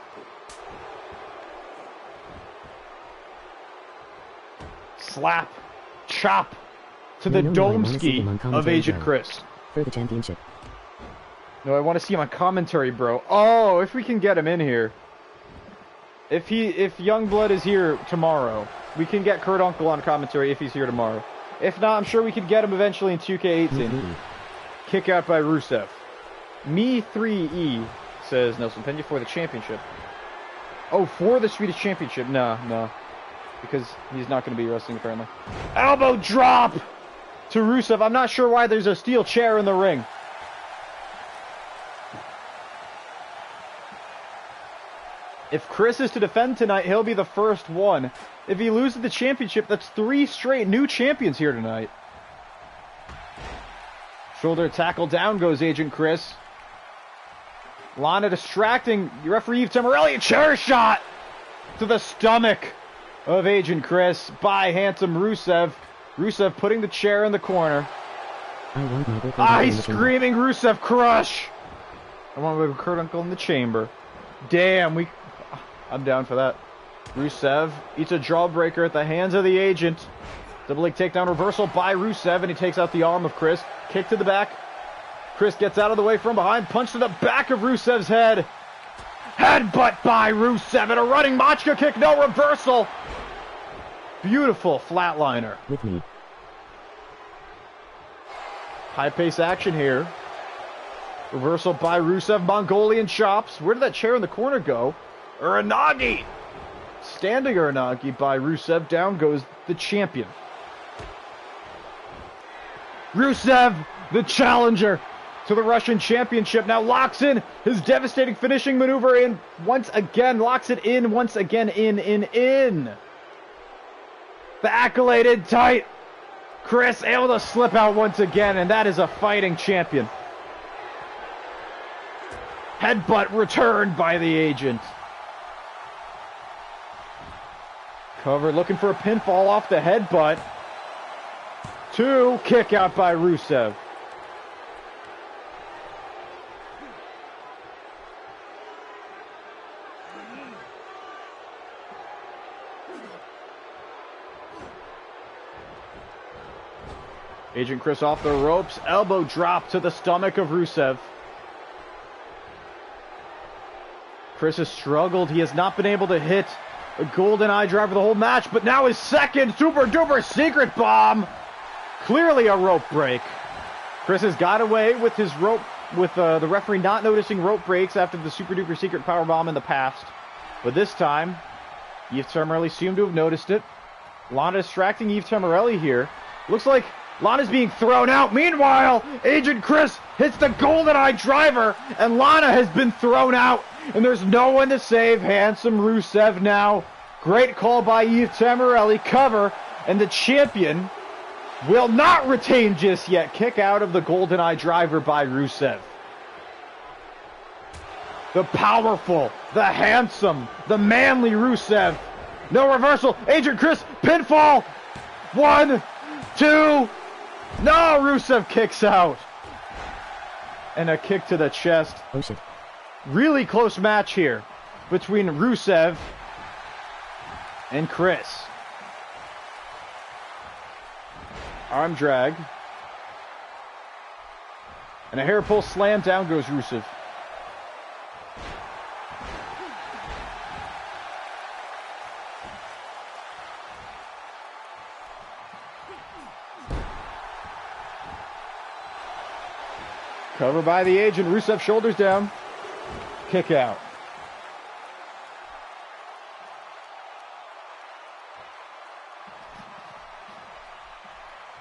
Slap, chop to the Domski of Agent Chris. For the championship. No, I want to see him on commentary, bro. Oh, if we can get him in here. If Youngblood is here tomorrow, we can get Kurt Uncle on commentary if he's here tomorrow. If not, I'm sure we could get him eventually in 2K18. Kick out by Rusev. Me3E, says Nelson Pena, for the championship. Oh, for the Swedish championship? No. Because he's not going to be wrestling, apparently. Elbow drop to Rusev. I'm not sure why there's a steel chair in the ring. If Chris is to defend tonight, he'll be the first one. If he loses the championship, that's 3 straight new champions here tonight. Shoulder tackle, down goes Agent Chris. Lana distracting referee Eve Tamarelli. Chair shot to the stomach of Agent Chris by handsome Rusev. Rusev putting the chair in the corner. He's screaming Rusev crush. I want to Kurt Uncle in the chamber. Damn, I'm down for that. Rusev eats a jawbreaker at the hands of the Agent. Double leg takedown reversal by Rusev, and he takes out the arm of Chris. Kick to the back. Chris gets out of the way from behind. Punch to the back of Rusev's head. Headbutt by Rusev and a running Machka kick. No reversal. Beautiful flatliner. With me. High pace action here. Reversal by Rusev. Mongolian chops. Where did that chair in the corner go? Uranagi. Standing Uranagi by Rusev. Down goes the champion. Rusev, the challenger to the Russian Championship, now locks in his devastating finishing maneuver in once again. Locks it in once again. In. The accolade in tight. Chris able to slip out once again, and that is a fighting champion. Headbutt returned by the agent. Cover looking for a pinfall off the headbutt. 2, kick out by Rusev. Agent Chris off the ropes, elbow drop to the stomach of Rusev. Chris has struggled. He has not been able to hit a golden eye driver the whole match, but now his second super duper secret bomb. Clearly a rope break. Chris has got away with his rope, with the referee not noticing rope breaks after the super duper secret power bomb in the past. But this time, Yves Tamarelli seemed to have noticed it. Lana distracting Yves Tamarelli here. Looks like Lana's being thrown out. Meanwhile, Agent Chris hits the golden eye driver, and Lana has been thrown out. And there's no one to save handsome Rusev now. Great call by Yves Tamarelli. Cover, and the champion will not retain just yet. Kick out of the golden eye driver by Rusev. The powerful, the handsome, the manly Rusev. No reversal. Agent Chris, pinfall. 1, 2. No, Rusev kicks out. And a kick to the chest. Oh shit. Really close match here between Rusev and Chris. Arm drag. And a hair pull slam, down goes Rusev. Cover by the agent. Rusev shoulders down. Kick out.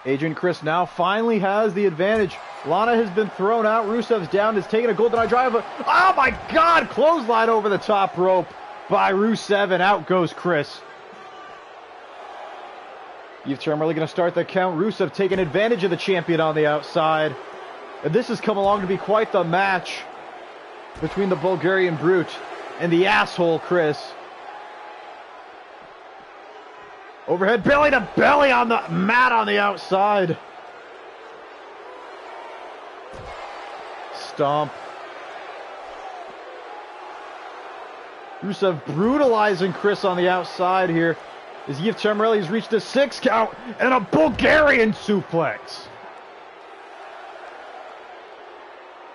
Agent Chris now finally has the advantage. Lana has been thrown out. Rusev's down. Has taken a golden eye driver. Oh my God! Clothesline over the top rope by Rusev, and out goes Chris. Yves Tamarelli going to start the count. Rusev taking advantage of the champion on the outside. And this has come along to be quite the match between the Bulgarian Brute and the asshole Chris. Overhead belly to belly on the mat on the outside. Stomp. Rusev brutalizing Chris on the outside here as Yves Tamarelli has reached a 6 count and a Bulgarian suplex.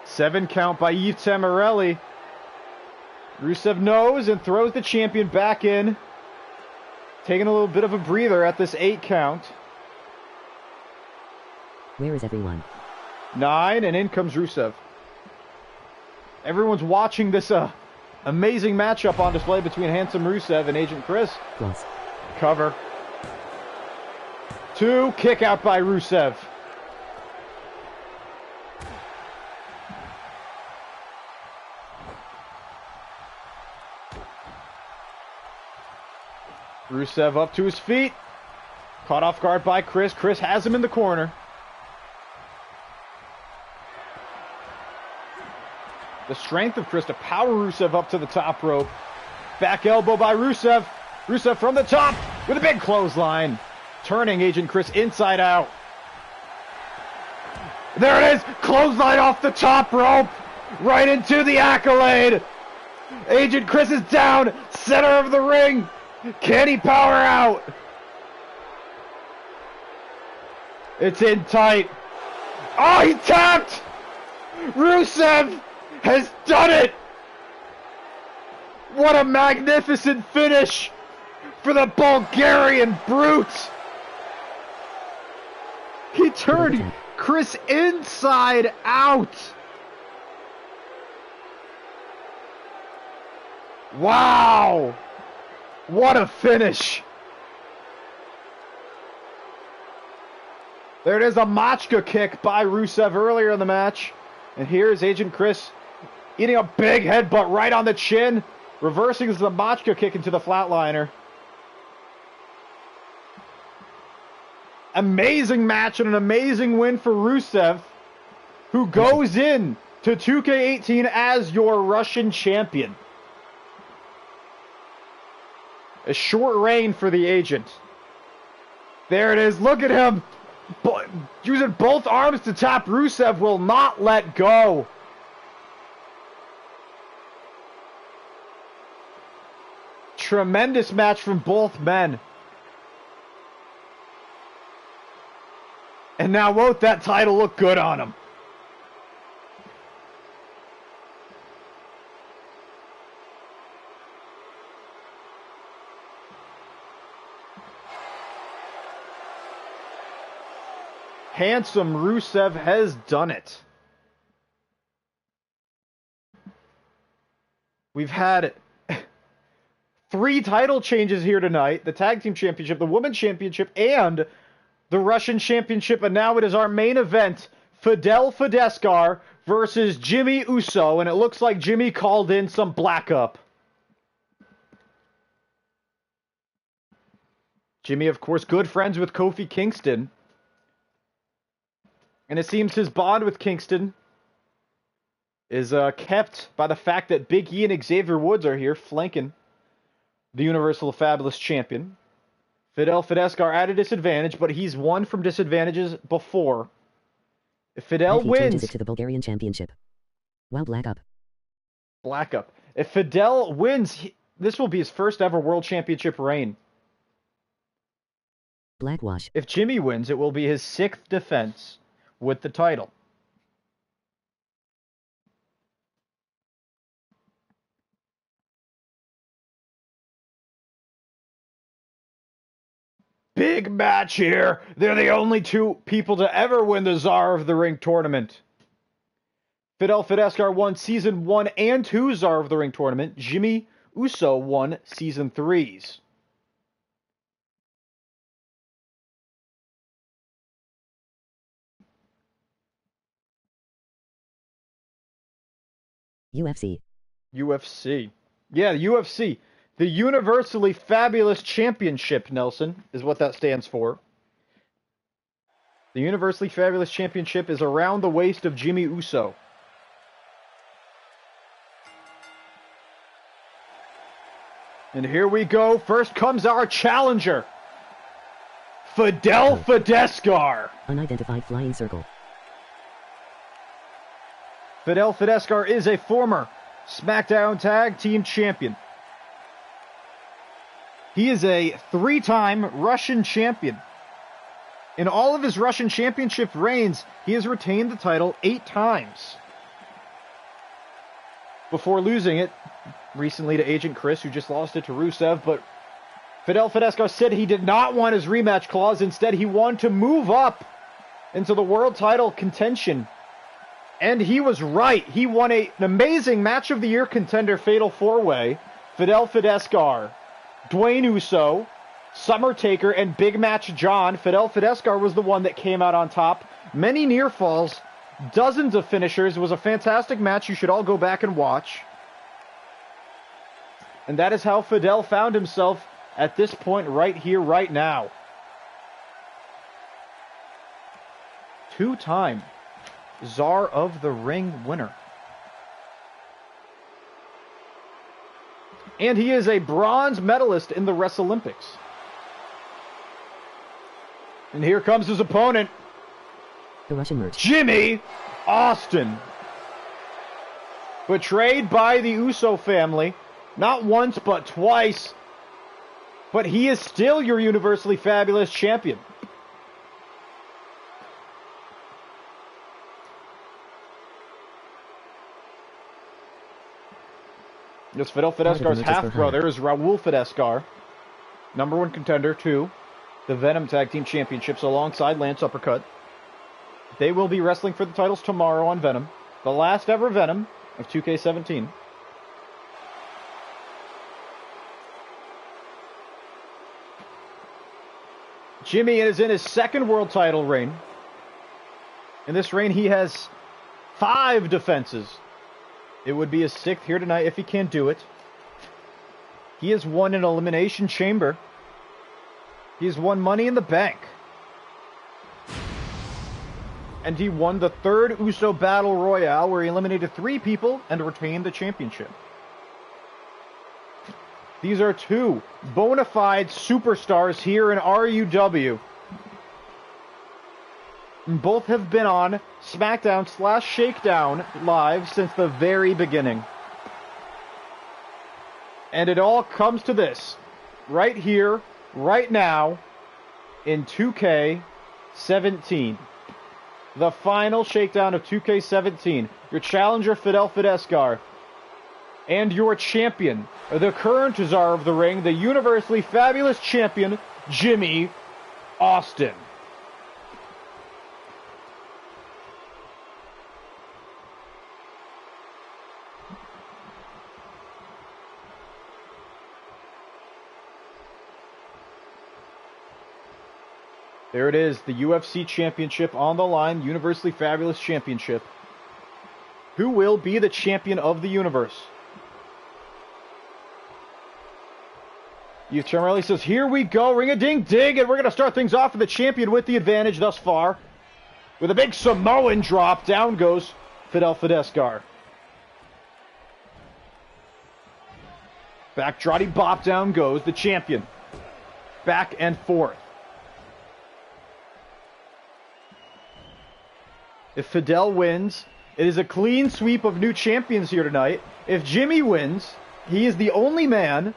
7 count by Yves Tamarelli. Rusev knows and throws the champion back in. Taking a little bit of a breather at this 8 count. Where is everyone? 9, and in comes Rusev. Everyone's watching this amazing matchup on display between handsome Rusev and Agent Chris. Plus. Cover. 2, kick out by Rusev. Rusev up to his feet. Caught off guard by Chris. Chris has him in the corner. The strength of Chris to power Rusev up to the top rope. Back elbow by Rusev. Rusev from the top with a big clothesline. Turning Agent Chris inside out. There it is. Clothesline off the top rope. Right into the accolade. Agent Chris is down. Center of the ring. Can he power out? It's in tight. Oh, he tapped! Rusev has done it! What a magnificent finish for the Bulgarian Brute! He turned Chris inside out! Wow! What a finish! There it is, a Machka kick by Rusev earlier in the match. And here's Agent Chris eating a big headbutt right on the chin. Reversing the Machka kick into the flatliner. Amazing match and an amazing win for Rusev, who goes in to 2K18 as your Russian champion. A short reign for the Agent. There it is. Look at him. Using both arms to tap. Rusev will not let go. Tremendous match from both men. And now won't that title look good on him? Handsome Rusev has done it. We've had 3 title changes here tonight. The Tag Team Championship, the Women's Championship, and the Russian Championship. And now it is our main event. Fidel Fideskar versus Jimmy Uso. And it looks like Jimmy called in some black up. Jimmy, of course, good friends with Kofi Kingston. And it seems his bond with Kingston is kept by the fact that Big E and Xavier Woods are here flanking the Universal Fabulous Champion. Fidel Fideskar at a disadvantage, but he's won from disadvantages before. If Fidel wins... changes it to the Bulgarian Championship. Wow, black up. Black up. If Fidel wins, this will be his first ever World Championship reign. Blackwash. If Jimmy wins, it will be his 6th defense with the title. Big match here. They're the only 2 people to ever win the Czar of the Ring tournament. Fidel Fideskar won Season 1 and 2 Czar of the Ring tournament. Jimmy Uso won Season 3's. UFC. UFC. Yeah, UFC. The Universally Fabulous Championship, Nelson, is what that stands for. The Universally Fabulous Championship is around the waist of Jimmy Uso. And here we go. First comes our challenger, Fidel Fideskar. Unidentified flying circle. Fidel Fideskar is a former SmackDown Tag Team Champion. He is a 3-time Russian champion. In all of his Russian championship reigns, he has retained the title 8 times. Before losing it recently to Agent Chris, who just lost it to Rusev, but Fidel Fideskar said he did not want his rematch clause. Instead, he wanted to move up into the world title contention. And he was right. He won an amazing Match of the Year contender Fatal 4-Way. Fidel Fideskar, Dwayne Uso, Summer Taker, and Big Match John. Fidel Fideskar was the one that came out on top. Many near falls, dozens of finishers. It was a fantastic match. You should all go back and watch. And that is how Fidel found himself at this point right here, right now. 2-time Czar of the Ring winner. And he is a bronze medalist in the Wrestlolympics. And here comes his opponent, The Russian merch. Jimmy Austin. Betrayed by the Uso family, not once but twice. But he is still your Universally Fabulous Champion. This Fidel Fideskar's half-brother is Raul Fideskar, #1 contender to the Venom Tag Team Championships alongside Lance Uppercut. They will be wrestling for the titles tomorrow on Venom, the last ever Venom of 2K17. Jimmy is in his 2nd world title reign. In this reign, he has 5 defenses. It would be his 6th here tonight if he can't do it. He has won an Elimination Chamber. He has won Money in the Bank. And he won the 3rd Uso Battle Royale, where he eliminated 3 people and retained the championship. These are 2 bona fide superstars here in RUW. And both have been on SmackDown / Shakedown live since the very beginning. And it all comes to this. Right here, right now, in 2K17. The final Shakedown of 2K17. Your challenger, Fidel Fidescar. And your champion, the current czar of the ring, the universally fabulous champion, Jimmy Austin. There it is, the UFC Championship on the line, Universally Fabulous Championship. Who will be the champion of the universe? Youth Chamarelli says, here we go, ring-a-ding-ding, and we're going to start things off with the champion with the advantage thus far. With a big Samoan drop, down goes Fidel Fidescar. Backdrotty bop, down goes the champion. Back and forth. If Fidel wins, it is a clean sweep of new champions here tonight. If Jimmy wins, he is the only man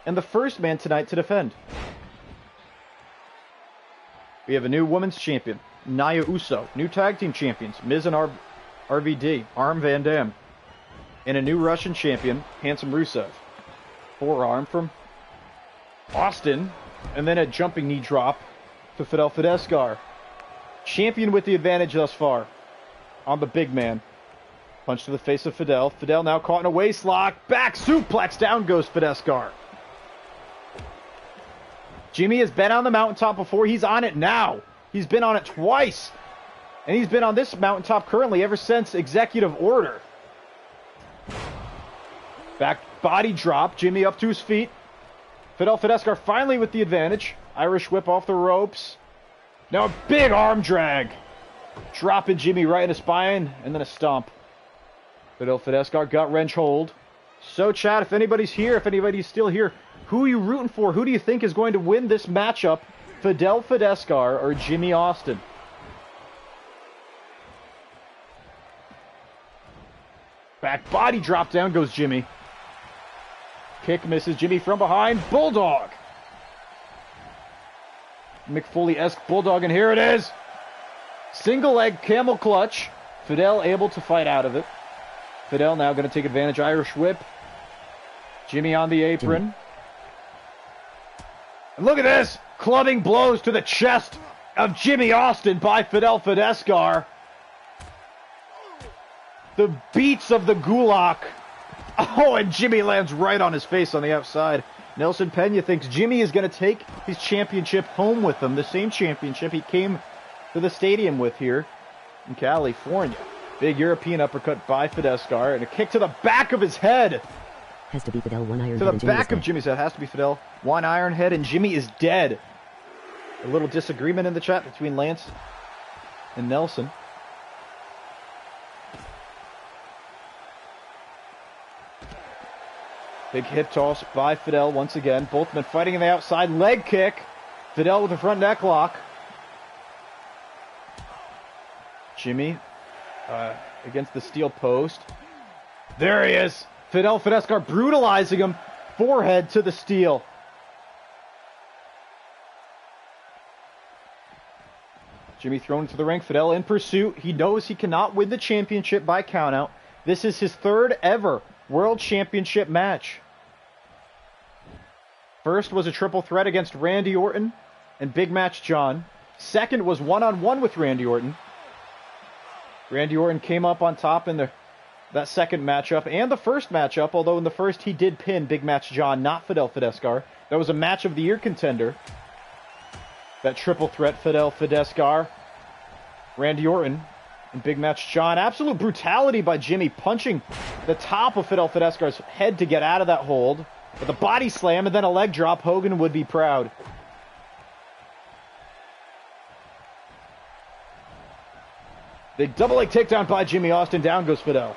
and the first man tonight to defend. We have a new women's champion, Nia Uso. New tag team champions, Miz and RVD, Arm Van Dam. And a new Russian champion, Handsome Rusev. Forearm from Austin. And then a jumping knee drop to Fidel Fidescar. Champion with the advantage thus far on the big man. Punch to the face of Fidel. Fidel now caught in a waist lock. Back suplex. Down goes Fidescar. Jimmy has been on the mountaintop before. He's on it now. He's been on it twice. And he's been on this mountaintop currently ever since Executive Order. Back body drop. Jimmy up to his feet. Fidel Fidescar finally with the advantage. Irish whip off the ropes. Now a big arm drag. Dropping Jimmy right in the spine, and then a stomp. Fidel Fidescar, gut wrench hold. So chat, if anybody's here, if anybody's still here, who are you rooting for? Who do you think is going to win this matchup? Fidel Fidescar or Jimmy Austin? Back body drop, down goes Jimmy. Kick misses Jimmy from behind. Bulldog. Mick Foley-esque bulldog, and here it is. Single leg camel clutch. Fidel able to fight out of it. Fidel now going to take advantage. Irish whip. Jimmy on the apron. And look at this. Clubbing blows to the chest of Jimmy Austin by Fidel Fidescar. The beats of the Gulak. Oh, and Jimmy lands right on his face on the outside. Nelson Pena thinks Jimmy is going to take his championship home with him. The same championship he came to the stadium with here in California. Big European uppercut by Fidescar. And a kick to the back of his head. Has to be Fidel, one iron to head the back of Jimmy's head. Has to be Fidel. One iron head, and Jimmy is dead. A little disagreement in the chat between Lance and Nelson. Big hip toss by Fidel once again. Both men fighting in the outside. Leg kick. Fidel with the front neck lock. Jimmy against the steel post. There he is. Fidel Fidescar brutalizing him. Forehead to the steel. Jimmy thrown into the ring. Fidel in pursuit. He knows he cannot win the championship by countout. This is his 3rd ever World Championship match. First was a triple threat against Randy Orton and Big Match John. Second was one-on-one with Randy Orton. Randy Orton came up on top in that second matchup and the first matchup, although in the first he did pin Big Match John, not Fidel Fidescar. That was a match of the year contender. That triple threat, Fidel Fidescar Randy Orton and Big Match John. Absolute brutality by Jimmy, punching the top of Fidel Fidescar's head to get out of that hold. With a body slam and then a leg drop, Hogan would be proud. Big double leg takedown by Jimmy Austin. Down goes Fidel.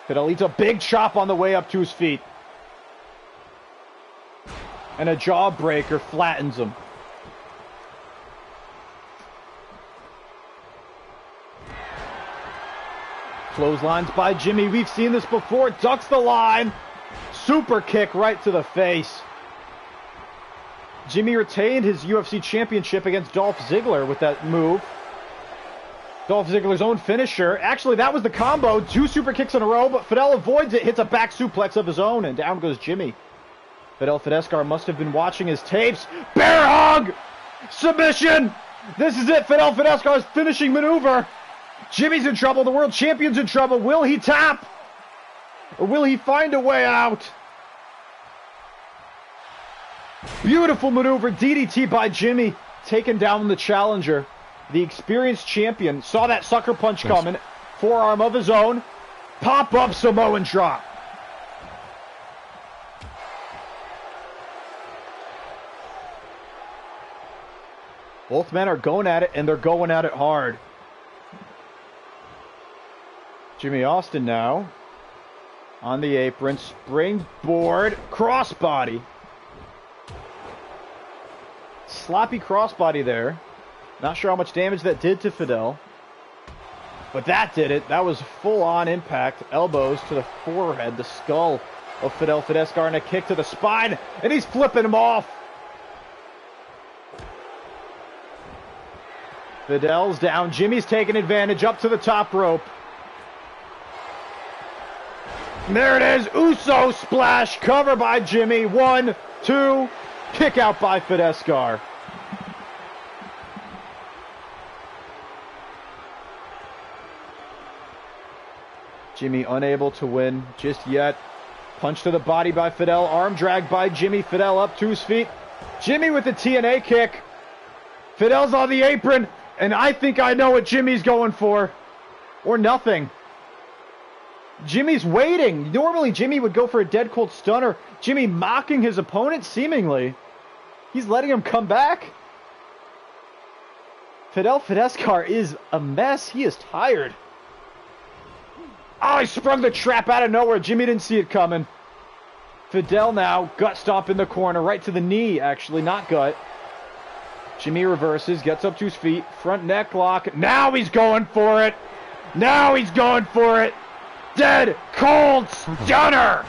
Fidel eats a big chop on the way up to his feet. And a jawbreaker flattens him. Clotheslines by Jimmy. We've seen this before. Ducks the line. Super kick right to the face. Jimmy retained his UFC championship against Dolph Ziggler with that move. Dolph Ziggler's own finisher. Actually, that was the combo. 2 super kicks in a row, but Fidel avoids it, hits a back suplex of his own, and down goes Jimmy. Fidel Fidescar must have been watching his tapes. Bear hug! Submission! This is it, Fidel Fidescar's finishing maneuver. Jimmy's in trouble, the world champion's in trouble. Will he tap? Or will he find a way out? Beautiful maneuver, DDT by Jimmy, taking down the challenger. The experienced champion saw that sucker punch coming, forearm of his own, pop-up Samoan drop. Both men are going at it, and they're going at it hard. Jimmy Austin now on the apron, springboard, crossbody. Sloppy crossbody there. Not sure how much damage that did to Fidel. But that did it. That was full-on impact. Elbows to the forehead, the skull of Fidel Fidescar, and a kick to the spine. And he's flipping him off. Fidel's down. Jimmy's taking advantage up to the top rope. And there it is. Uso splash. Cover by Jimmy. 1, 2. Kick out by Fidescar. Jimmy unable to win just yet. Punch to the body by Fidel. Arm drag by Jimmy. Fidel up to his feet. Jimmy with the TNA kick. Fidel's on the apron. And I think I know what Jimmy's going for. Or nothing. Jimmy's waiting. Normally Jimmy would go for a dead cold stunner. Jimmy mocking his opponent seemingly. He's letting him come back. Fidel Fidescar is a mess. He is tired. Oh, he sprung the trap out of nowhere. Jimmy didn't see it coming. Fidel now, gut stomp in the corner. Right to the knee, actually, not gut. Jimmy reverses, gets up to his feet. Front neck lock. Now he's going for it. Now he's going for it. Dead cold stunner.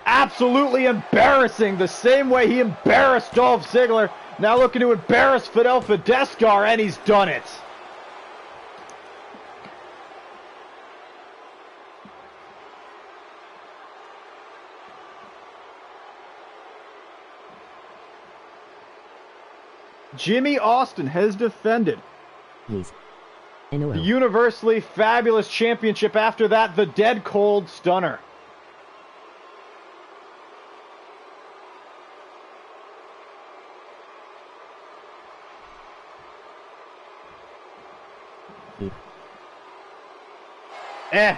Absolutely embarrassing. The same way he embarrassed Dolph Ziggler. Now looking to embarrass Fidel Fidescar, and he's done it. Jimmy Austin has defended the universally fabulous championship. After that, the dead cold stunner.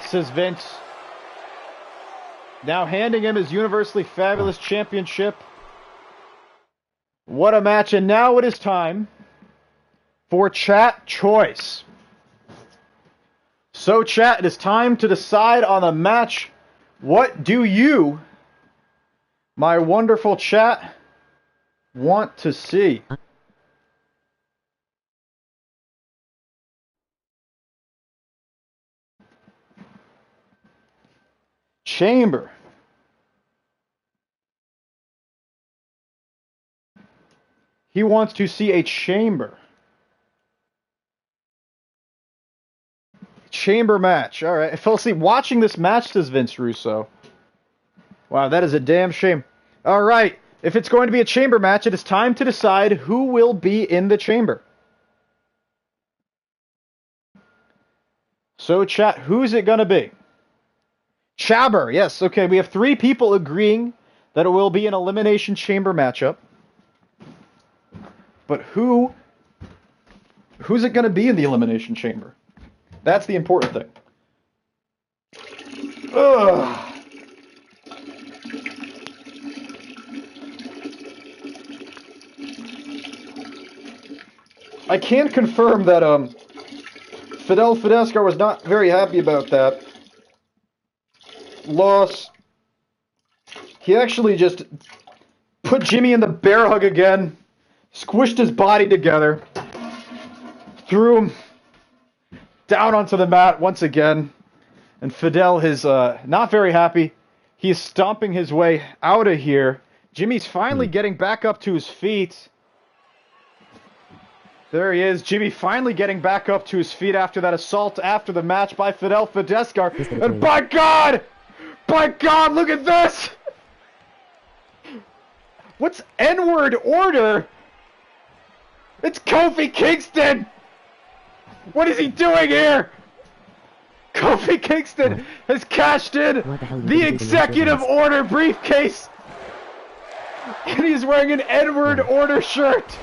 Says Vince. Now handing him his universally fabulous championship. What a match, and now it is time for chat choice. So chat, it is time to decide on the match. What do you, my wonderful chat, want to see? Chamber. He wants to see a chamber. Chamber match. All right. I fell asleep watching this match, says Vince Russo. Wow, that is a damn shame. All right. If it's going to be a chamber match, it is time to decide who will be in the chamber. So, chat, who is it going to be? Chabber. Yes. Okay, we have 3 people agreeing that it will be an Elimination Chamber matchup. But who's it going to be in the Elimination Chamber? That's the important thing. Ugh. I can confirm that Fidel Fidescar was not very happy about that loss. He actually just put Jimmy in the bear hug again, squished his body together, threw him down onto the mat once again, and Fidel is not very happy. He's stomping his way out of here. Jimmy's finally getting back up to his feet. There he is, Jimmy finally getting back up to his feet after that assault after the match by Fidel Fidescar. And by God, look at this! What's N-word order? It's Kofi Kingston! What is he doing here? Kofi Kingston has cashed in the executive order briefcase! And he's wearing an N-word order shirt!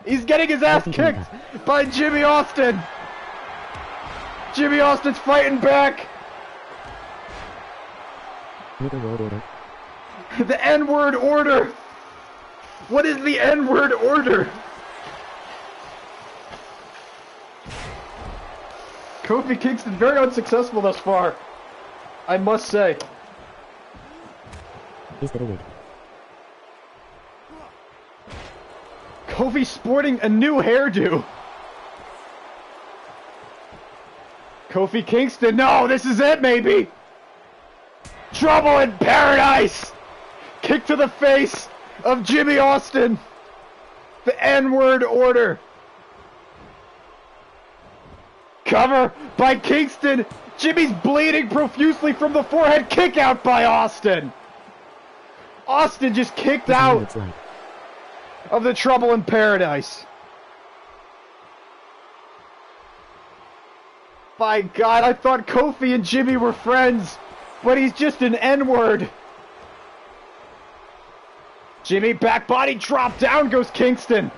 He's getting his ass kicked by Jimmy Austin! Jimmy Austin's fighting back! The N-word order! What is the N-word order? Kofi Kingston very unsuccessful thus far, I must say. Kofi sporting a new hairdo. Kofi Kingston, no, this is it, maybe. Trouble in paradise. Kick to the face of Jimmy Austin. The N-word order. Cover by Kingston. Jimmy's bleeding profusely from the forehead. Kick out by Austin. Austin just kicked out of the Trouble in Paradise. By God, I thought Kofi and Jimmy were friends, but he's just an N-word. Jimmy, back body drop, down goes Kingston.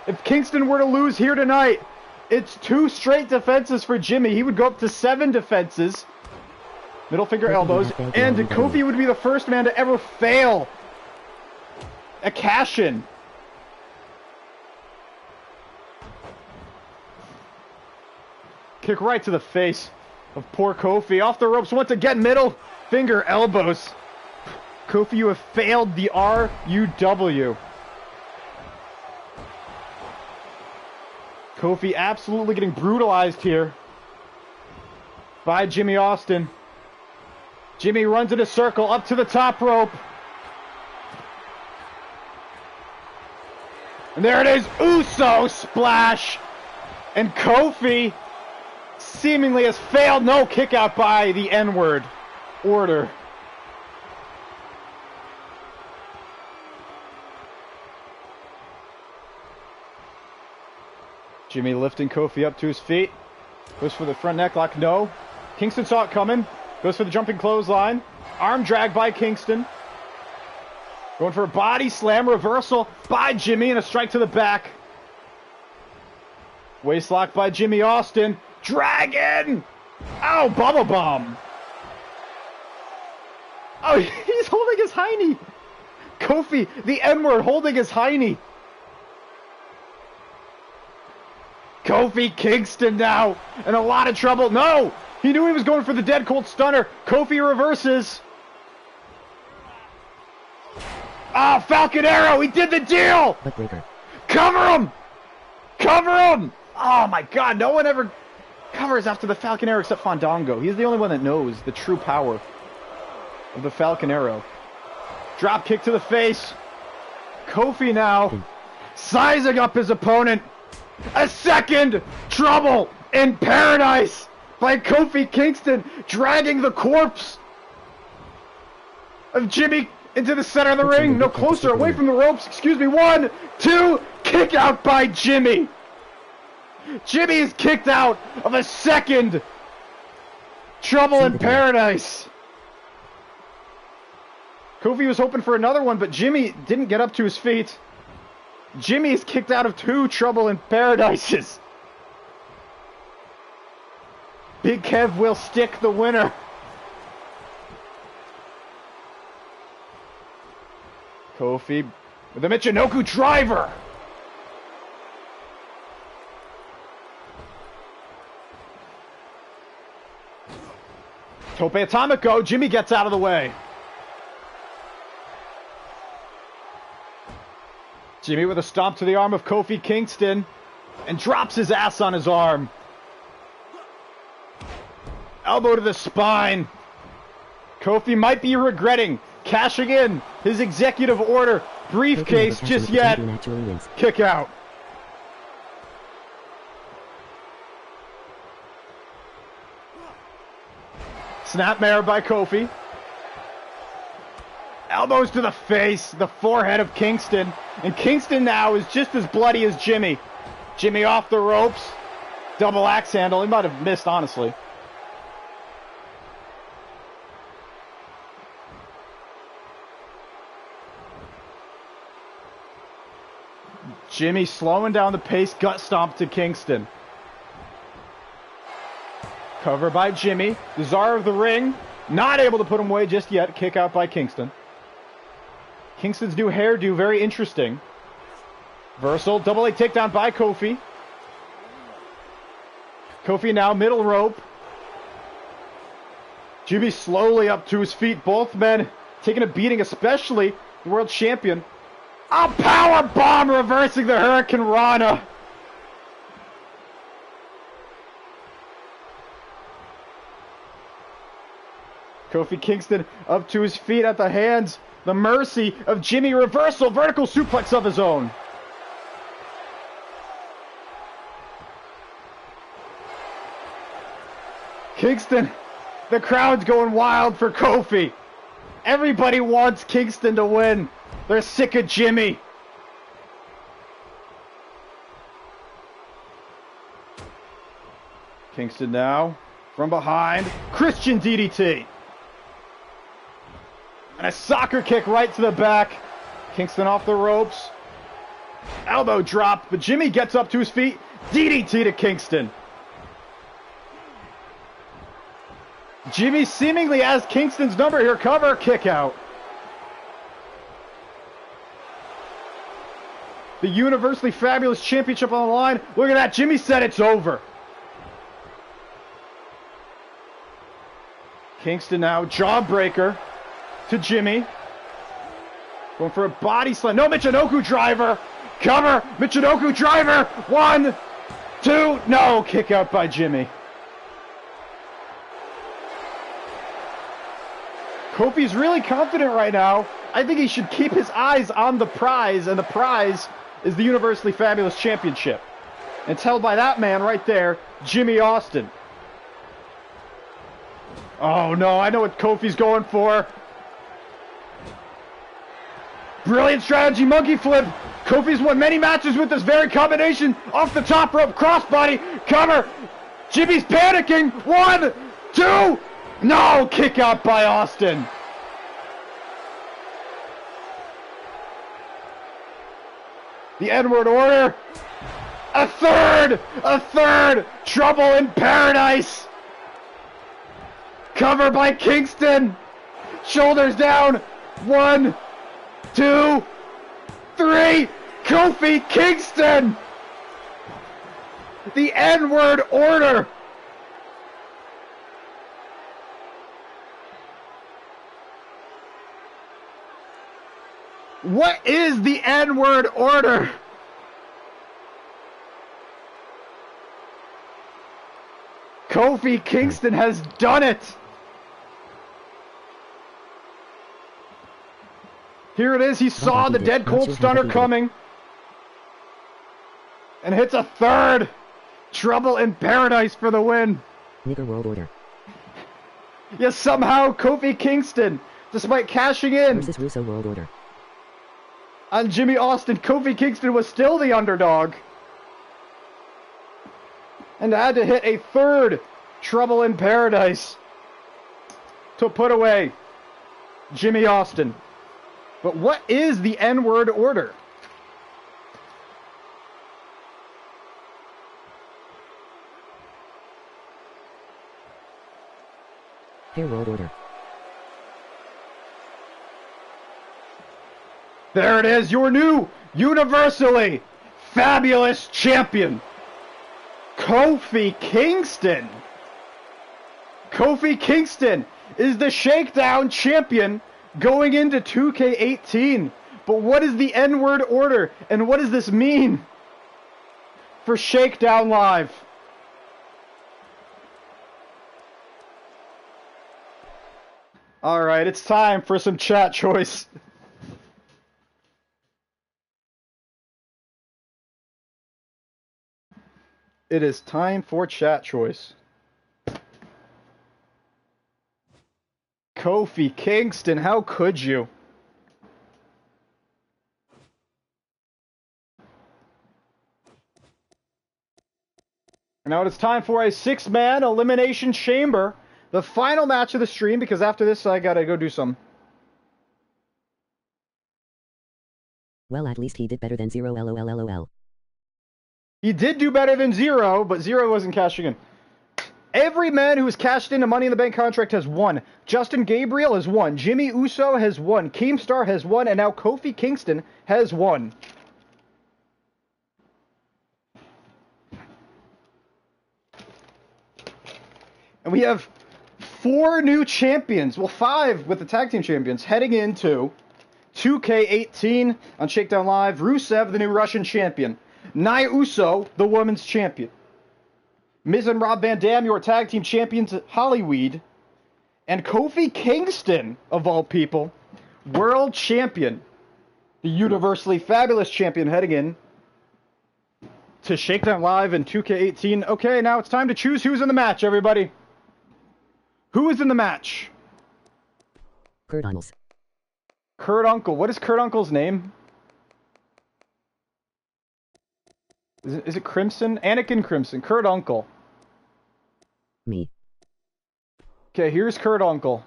If Kingston were to lose here tonight, it's 2 straight defenses for Jimmy. He would go up to 7 defenses. Middle finger elbows, and Kofi would be the first man to ever fail a cash-in. Kick right to the face of poor Kofi. Off the ropes once again, middle finger elbows. Kofi, you have failed the RUW. Kofi absolutely getting brutalized here by Jimmy Austin. Jimmy runs in a circle up to the top rope. And there it is, Uso splash. And Kofi seemingly has failed. No, kick out by the N-word order. Jimmy lifting Kofi up to his feet. Goes for the front necklock. No. Kingston saw it coming. Goes for the jumping clothesline. Arm drag by Kingston. Going for a body slam reversal by Jimmy and a strike to the back. Waist lock by Jimmy Austin. Dragon! Ow, Bubba Bomb. Oh, he's holding his hiney. Kofi, the N-word, holding his hiney. Kofi Kingston now in a lot of trouble. No! He knew he was going for the dead cold stunner. Kofi reverses. Ah, Falcon Arrow, he did the deal! Cover him! Cover him! Oh my God, no one ever covers after the Falcon Arrow except Fandango. He's the only one that knows the true power of the Falcon Arrow. Drop kick to the face. Kofi now sizing up his opponent. A second Trouble in Paradise by Kofi Kingston, dragging the corpse of Jimmy into the center of the ring. No, closer, away from the ropes. Excuse me. 1, 2, kick out by Jimmy. Jimmy is kicked out of a second Trouble in Paradise. Kofi was hoping for another one, but Jimmy didn't get up to his feet. Jimmy is kicked out of 2 Trouble in Paradises. Big Kev will stick the winner. Kofi with a Michinoku driver. Tope Atomico. Jimmy gets out of the way. Jimmy with a stomp to the arm of Kofi Kingston and drops his ass on his arm. Elbow to the spine. Kofi might be regretting cashing in his executive order briefcase just yet. Kick out. Snapmare by Kofi. Elbows to the face, the forehead of Kingston. And Kingston now is just as bloody as Jimmy. Jimmy off the ropes. Double axe handle. He might have missed, honestly. Jimmy slowing down the pace, gut stomp to Kingston. Cover by Jimmy. The czar of the ring. Not able to put him away just yet. Kick out by Kingston. Kingston's new hairdo, very interesting. Versal, double leg takedown by Kofi. Kofi now middle rope. Jimmy slowly up to his feet. Both men taking a beating, especially the world champion. A power bomb reversing the Hurricane Rana. Kofi Kingston up to his feet at the hands. The mercy of Jimmy. Reversal. Vertical suplex of his own. Kingston. The crowd's going wild for Kofi. Everybody wants Kingston to win. They're sick of Jimmy. Kingston now from behind. Christian DDT. And a soccer kick right to the back. Kingston off the ropes. Elbow drop, but Jimmy gets up to his feet. DDT to Kingston. Jimmy seemingly has Kingston's number here. Cover, kick out. The Universally Fabulous Championship on the line. Look at that. Jimmy said it's over. Kingston now. Jawbreaker to Jimmy. Going for a body slam. No, Michinoku driver. Cover. Michinoku driver. 1, 2. No. Kick out by Jimmy. Kofi's really confident right now. I think he should keep his eyes on the prize, and the prize is the Universally Fabulous Championship. And it's held by that man right there, Jimmy Austin. Oh no, I know what Kofi's going for. Brilliant strategy, monkey flip. Kofi's won many matches with this very combination. Off the top rope, crossbody, cover. Jimmy's panicking. 1, 2. No, kick out by Austin. The N-word order. A third. Trouble in Paradise. Cover by Kingston. Shoulders down. 1, 2, 3. Kofi Kingston. The N-word order. What is the N-word order? Kofi Kingston has done it. Here it is. He saw the dead cold stunner coming. And hits a third. Trouble in Paradise for the win. Nigger World Order. Yes, somehow Kofi Kingston, despite cashing in Versus Russo World Order. on Jimmy Austin, Kofi Kingston was still the underdog. And had to hit a third Trouble in Paradise to put away Jimmy Austin. But what is the N-word order? Hair World Order. There it is, your new universally fabulous champion, Kofi Kingston. Kofi Kingston is the Shakedown champion going into 2K18. But what is the N-word order, and what does this mean for Shakedown Live? Alright, it's time for some chat choice. It is time for chat choice. Kofi Kingston, how could you? Now it's time for a 6-man elimination chamber. The final match of the stream, because after this I gotta go do some. Well, at least he did better than Zero. LOL. He did do better than Zero, but Zero wasn't cashing in. Every man who has cashed in a Money in the Bank contract has won. Justin Gabriel has won. Jimmy Uso has won. Keemstar has won. And now Kofi Kingston has won. And we have 4 new champions. Well, 5 with the tag team champions heading into 2K18 on Shakedown Live. Rusev, the new Russian champion. Nia Uso, the women's champion. Miz and Rob Van Dam, your tag team champions at Hollywood. And Kofi Kingston, of all people, world champion. The universally fabulous champion heading in to Shakedown Live in 2K18. Okay, now it's time to choose who's in the match, everybody. Who is in the match? Kurt Angle's. Kurt Uncle. What is Kurt Uncle's name? Is it Crimson? Anakin Crimson. Kurt Uncle. Me. Okay, here's Kurt Uncle.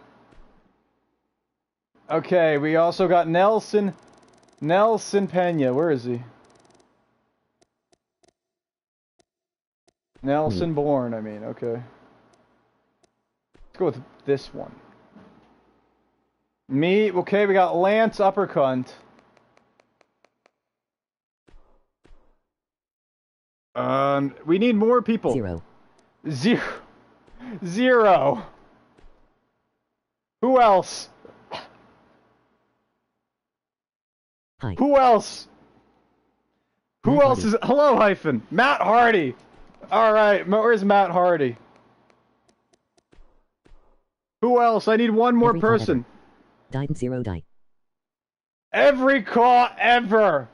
Okay, we also got Nelson Pena. Where is he? Nelson Bourne, I mean. Okay. Let's go with this one. Me. Okay, we got Lance Uppercunt. We need more people. Zero. Who else? Hi. Who else? Who else is... Hello, Hyphen. Matt Hardy. Alright, where's Matt Hardy? Who else? I need one more person. Died Zero die. Every call ever.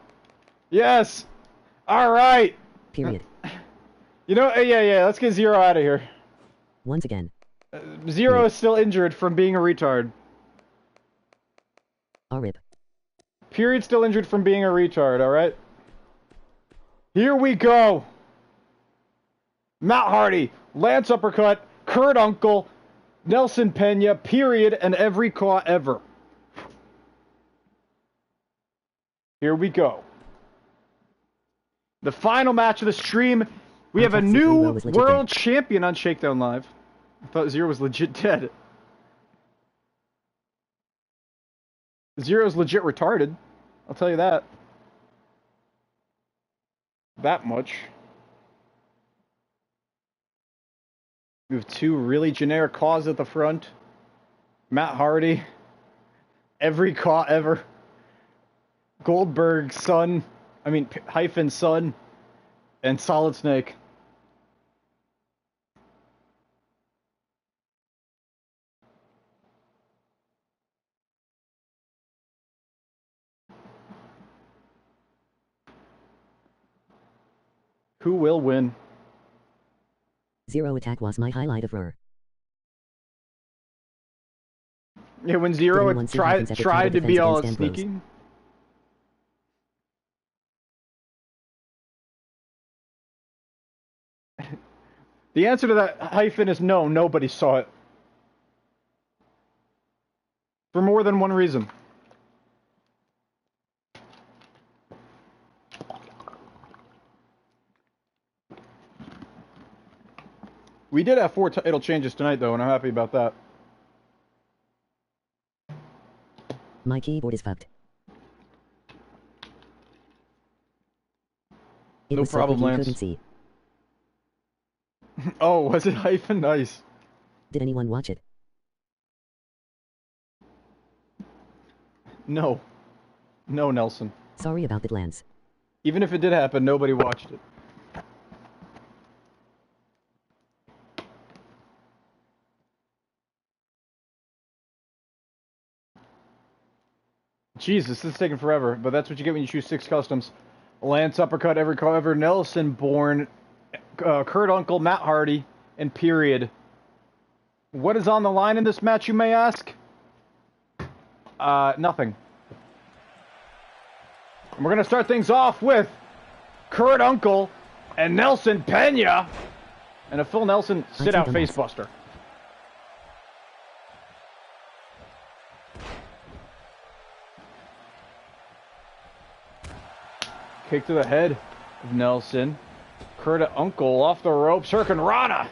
Yes. Alright. Period. You know, yeah, let's get Zero out of here. Once again. Zero is still injured from being a retard. RIP. Period, still injured from being a retard, alright? Here we go. Matt Hardy, Lance Uppercut, Kurt Uncle, Nelson Pena, period, and every call ever. Here we go. The final match of the stream. We have a new world champion on Shakedown Live. I thought Zero was legit dead. Zero's legit retarded. I'll tell you that. That much. We have 2 really generic caws at the front. Matt Hardy. Every caw ever. Goldberg's son. I mean, Hyphen's son. And Solid Snake. Who will win? Zero attack was my highlight of RUW. Yeah, when Zero tried to be all sneaky. The answer to that hyphen is no, nobody saw it. For more than one reason. We did have 4 title changes tonight, though, and I'm happy about that. My keyboard is fucked. No problem, Lance. Couldn't see. Oh, was it hyphen? Nice. Did anyone watch it? No. No, Nelson. Sorry about that, Lance. Even if it did happen, nobody watched it. Jesus, this is taking forever, but that's what you get when you choose 6 customs. Lance uppercut, every call ever, Nelson Bourne, Kurt Uncle, Matt Hardy, and period. What is on the line in this match, you may ask? Nothing. And we're gonna start things off with Kurt Uncle and Nelson Pena, and a Phil Nelson sit-out facebuster. Kick to the head of Nelson. Kurt Uncle off the ropes. Hurricane Rana.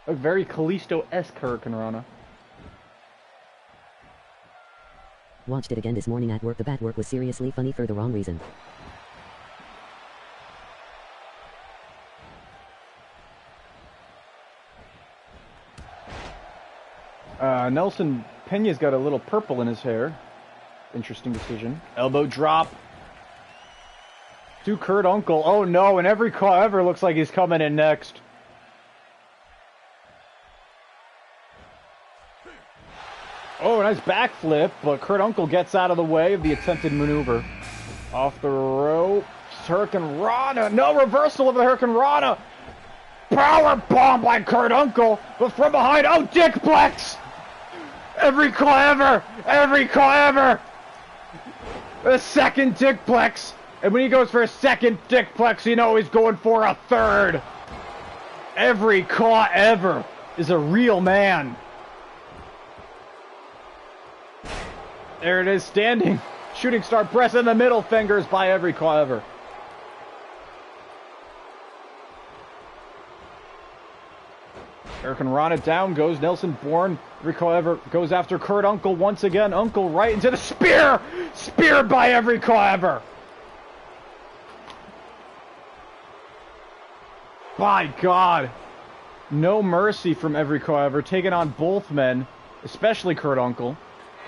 A very Kalisto-esque Hurricane Rana. Watched it again this morning at work. The bat work was seriously funny for the wrong reason. Nelson Pena's got a little purple in his hair. Interesting decision. Elbow drop. To Kurt Uncle. Oh no, and every call ever looks like he's coming in next. Oh, nice backflip, but Kurt Uncle gets out of the way of the attempted maneuver. Off the rope. Hurricane Rana. No reversal of the Hurricane Rana. Power bomb by Kurt Uncle, but from behind. Oh, Dickplex! Every call ever! Every call ever! A second Dickplex! And when he goes for a second Dickplex, you know he's going for a third. Every claw ever is a real man. There it is, standing. Shooting star press in the middle fingers by every claw ever. Hurricane Rana down goes Nelson Bourne. Every claw ever goes after Kurt Uncle once again. Uncle right into the spear. Speared by every claw ever. By God, no mercy from every claw ever, taking on both men, especially Kurt Uncle.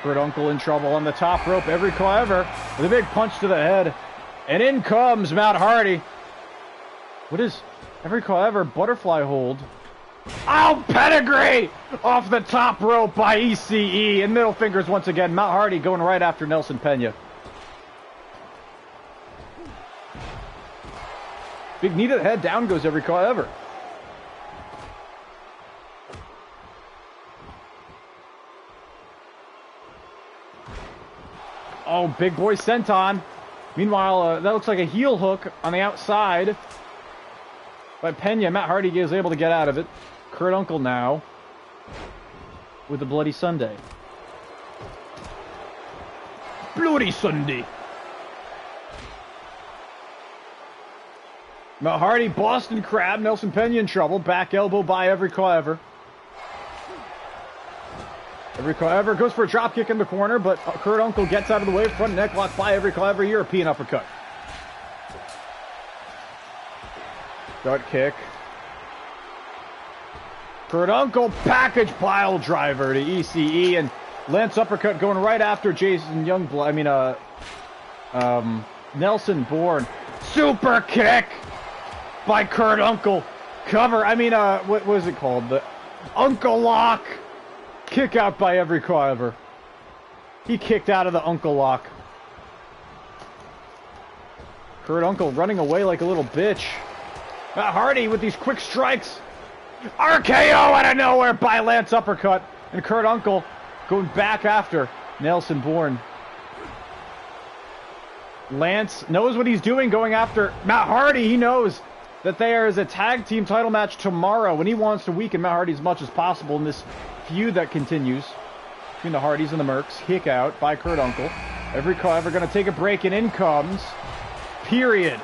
Kurt Uncle in trouble on the top rope, every claw ever, with a big punch to the head. And in comes Matt Hardy. What is every claw ever? Butterfly hold. Oh, pedigree! Off the top rope by ECE, and middle fingers once again. Matt Hardy going right after Nelson Pena. Big knee to the head, down goes every claw ever. Oh, big boy senton. Meanwhile, that looks like a heel hook on the outside by Pena. Matt Hardy is able to get out of it. Kurt Uncle now with the Bloody Sunday. Bloody Sunday. Matt Hardy, Boston Crab, Nelson Pena in trouble. Back elbow by every claw ever. Every claw ever goes for a drop kick in the corner, but Kurt Uncle gets out of the way. Front neck lock by every claw ever. European uppercut. Gut kick. Kurt Uncle package pile driver to ECE, and Lance uppercut going right after Jason Youngblood. Nelson Bourne. Super kick by Kurt Uncle. Cover. What was it called? The Uncle Lock. Kick out by every claw ever. He kicked out of the Uncle Lock. Kurt Uncle running away like a little bitch. Matt Hardy with these quick strikes. RKO out of nowhere by Lance uppercut. And Kurt Uncle going back after Nelson Bourne. Lance knows what he's doing going after Matt Hardy. He knows. that there is a tag team title match tomorrow, and he wants to weaken Matt Hardy as much as possible in this feud that continues between the Hardys and the Mercs. Kick out by Kurt Uncle. Every call ever going to take a break, and in comes Period.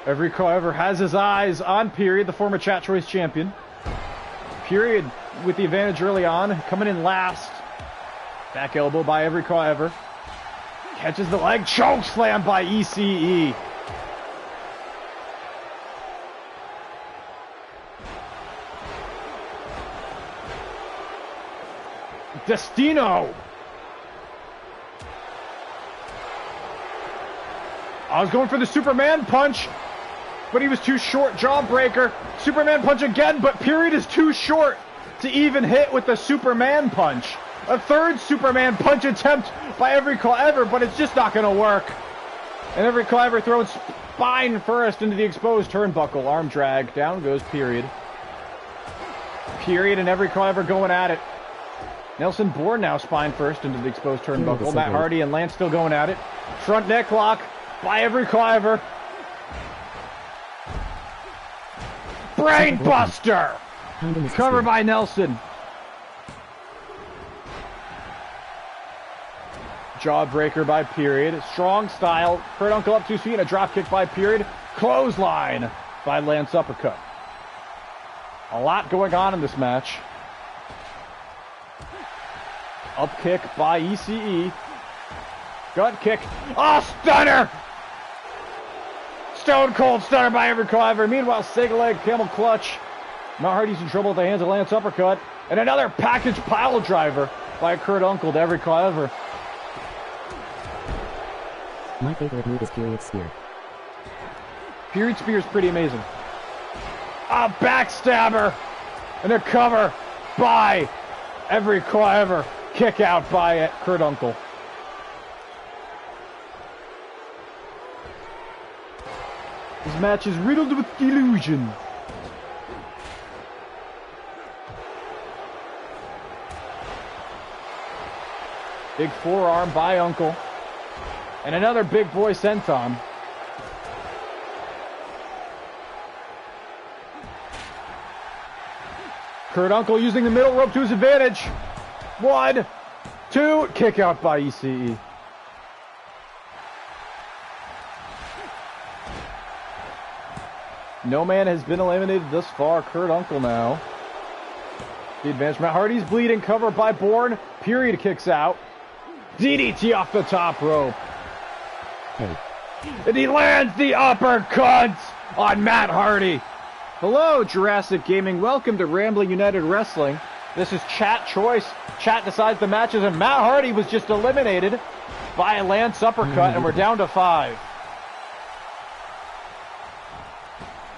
Every call ever has his eyes on Period, the former Chat Choice champion. Period with the advantage early on, coming in last. Back elbow by Every Call Ever. Catches the leg, choke slam by ECE. Destino. I was going for the Superman punch, but he was too short. Jawbreaker. Superman punch again, but Period is too short to even hit with the Superman punch. A third Superman punch attempt by Every Call Ever, but it's just not going to work. And Every Call Ever throws spine first into the exposed turnbuckle. Arm drag. Down goes Period. Period and Every Call Ever going at it. Nelson Bourne now spine first into the exposed turnbuckle. Matt Hardy and Lance still going at it. Front neck lock by Every Call Ever. Brain Buster! Covered by Nelson. Jawbreaker by Period. Strong style. Kurt Uncle up 2 feet and a drop kick by Period. Clothesline by Lance Uppercut. A lot going on in this match. Up kick by ECE. Gut kick. Oh, stunner! Stone Cold Stunner by Every Call Ever. Meanwhile, Sega Leg, Camel Clutch. Matt Hardy's in trouble at the hands of Lance Uppercut. And another package pile driver by Kurt Uncle to Every Call Ever. My favorite move is Period Spear. Period Spear is pretty amazing. A backstabber. And a cover by Every Call Ever. Kick out by Kurt Uncle. This match is riddled with illusion. Big forearm by Uncle. And another big boy senton. Kurt Uncle using the middle rope to his advantage. 1, 2, kick out by ECE. No man has been eliminated thus far. Kurt Uncle now. The advantage. Matt Hardy's bleeding. Cover by Bourne. Period kicks out. DDT off the top rope. Hey. And he lands the uppercut on Matt Hardy. Hello, Jurassic Gaming. Welcome to Rambling United Wrestling. This is Chat Choice. Chat decides the matches, and Matt Hardy was just eliminated by a Lance Uppercut, and we're down to 5.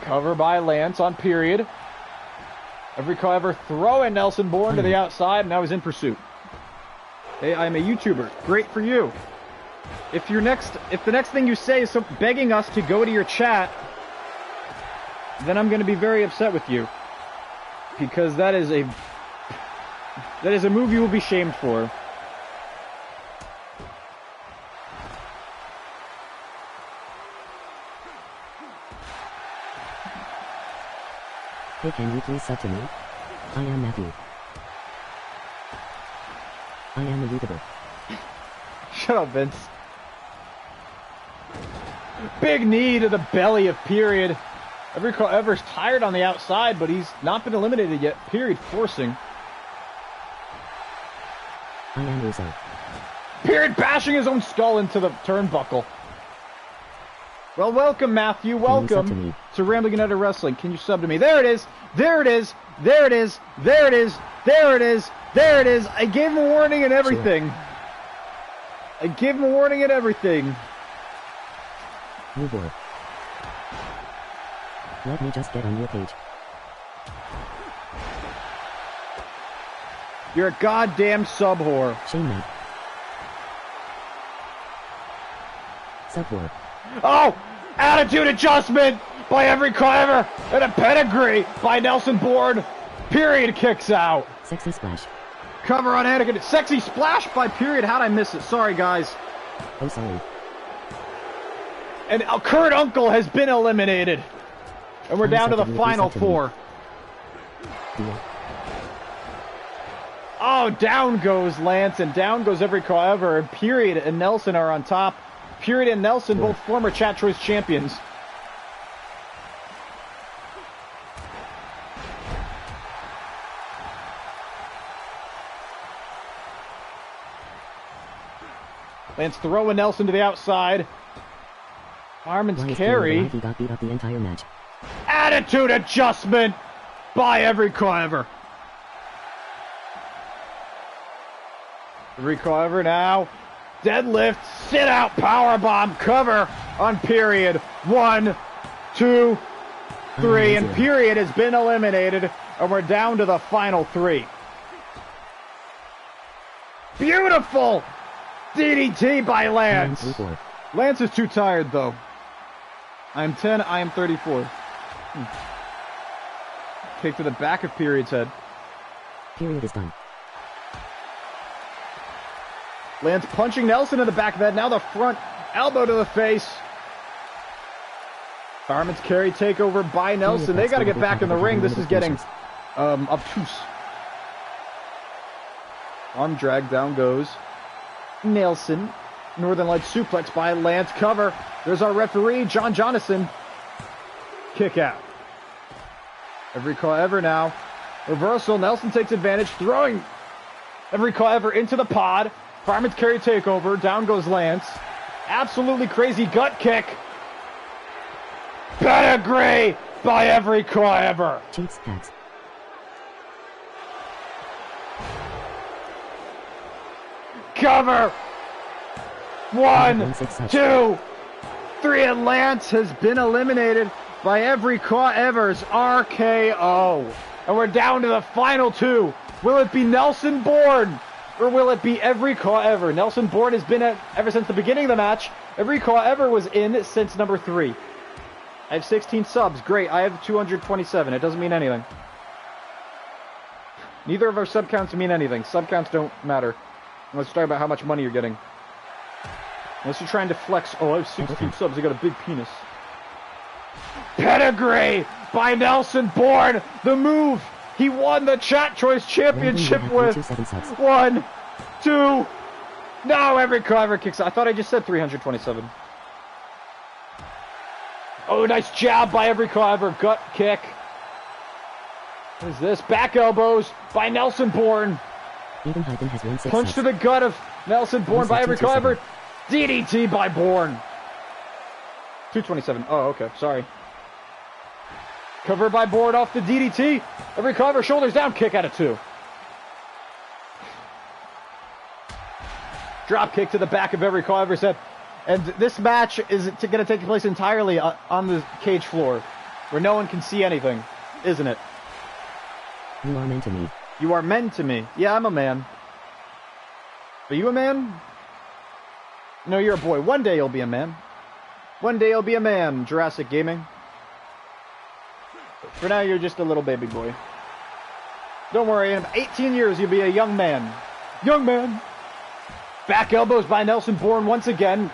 Cover by Lance on Period. Every Call Ever throwing Nelson Bourne to the outside, and now he's in pursuit. Hey, I'm a YouTuber. Great for you. If the next thing you say is begging us to go to your chat, then I'm going to be very upset with you, because that is a move you will be shamed for. Hey, can you please sub to me? I am Matthew. I am a YouTuber. Shut up, Vince. Big knee to the belly of Period. Every Call Ever's tired on the outside, but he's not been eliminated yet. Period forcing. I am Russo. Period bashing his own skull into the turnbuckle. Well, welcome, Matthew. Welcome to Rambling United Wrestling. Can you sub to me? There it is. There it is. There it is. There it is. There it is. There it is. I gave him a warning and everything. Sure. I gave him a warning and everything. Move on. Let me just get on your page. You're a goddamn sub whore. Shame me. Sub whore. Oh! Attitude adjustment by Every Call Ever, and a pedigree by Nelson Bourne. Period kicks out. Sexy splash. Cover on Anakin. Sexy splash by Period. How'd I miss it? Sorry, guys. Oh, sorry. And Kurt Uncle has been eliminated. And we're down to the final 4. Oh, down goes Lance, and down goes every call ever. And Period and Nelson are on top. Period and Nelson, both former Chat Choice champions. Lance throwing Nelson to the outside. Fireman's carry. He got beat up the entire match. Attitude adjustment by every call ever. Every call ever now. Deadlift, sit out, powerbomb, cover on Period. 1, 2, 3, and Period has been eliminated, and we're down to the final 3. Beautiful DDT by Lance. Lance is too tired, though. I'm 10, I am 34. Kick to the back of Period's head. Period is done. Lance punching Nelson in the back of the head. Now the front elbow to the face. Fireman's carry takeover by Nelson. They got to get back in the ring. This is getting obtuse. Arm drag, down goes Nelson. Northern Lights suplex by Lance. Cover. There's our referee, John Jonathan. Kick out. Every call ever now. Reversal. Nelson takes advantage. Throwing every call ever into the pod. Fireman's carry takeover. Down goes Lance. Absolutely crazy gut kick. Pedigree by every call ever. Cheats hacks. Cover. 1, 2, 3, and Lance has been eliminated by every call ever's RKO. And we're down to the final 2. Will it be Nelson Bourne? Or will it be every call ever? Nelson Bourne has been ever since the beginning of the match. Every call ever was in since number 3. I have 16 subs. Great. I have 227. It doesn't mean anything. Neither of our sub counts mean anything. Sub counts don't matter. Let's talk about how much money you're getting. Unless you're trying to flex. Oh, I have 16 subs. I got a big penis. Pedigree by Nelson Bourne. The move he won the Chat Choice Championship with. 1, 2. No, every call ever kicks out. I thought I just said 327. Oh, nice jab by every call ever. Gut kick. What is this? Back elbows by Nelson Bourne. Punch to the gut of Nelson Bourne by every call ever. DDT by Bourne. 227. Oh, okay. Sorry. Cover by Bourne off the DDT. Every cover, shoulders down, kick out of 2. Drop kick to the back of every call ever's head. And this match is going to take place entirely on the cage floor, where no one can see anything, isn't it? You are meant to me. You are meant to me. Yeah, I'm a man. Are you a man? No, you're a boy. One day you'll be a man. One day you'll be a man, Jurassic Gaming. But for now, you're just a little baby boy. Don't worry, in 18 years, you'll be a young man. Young man! Back elbows by Nelson Bourne once again.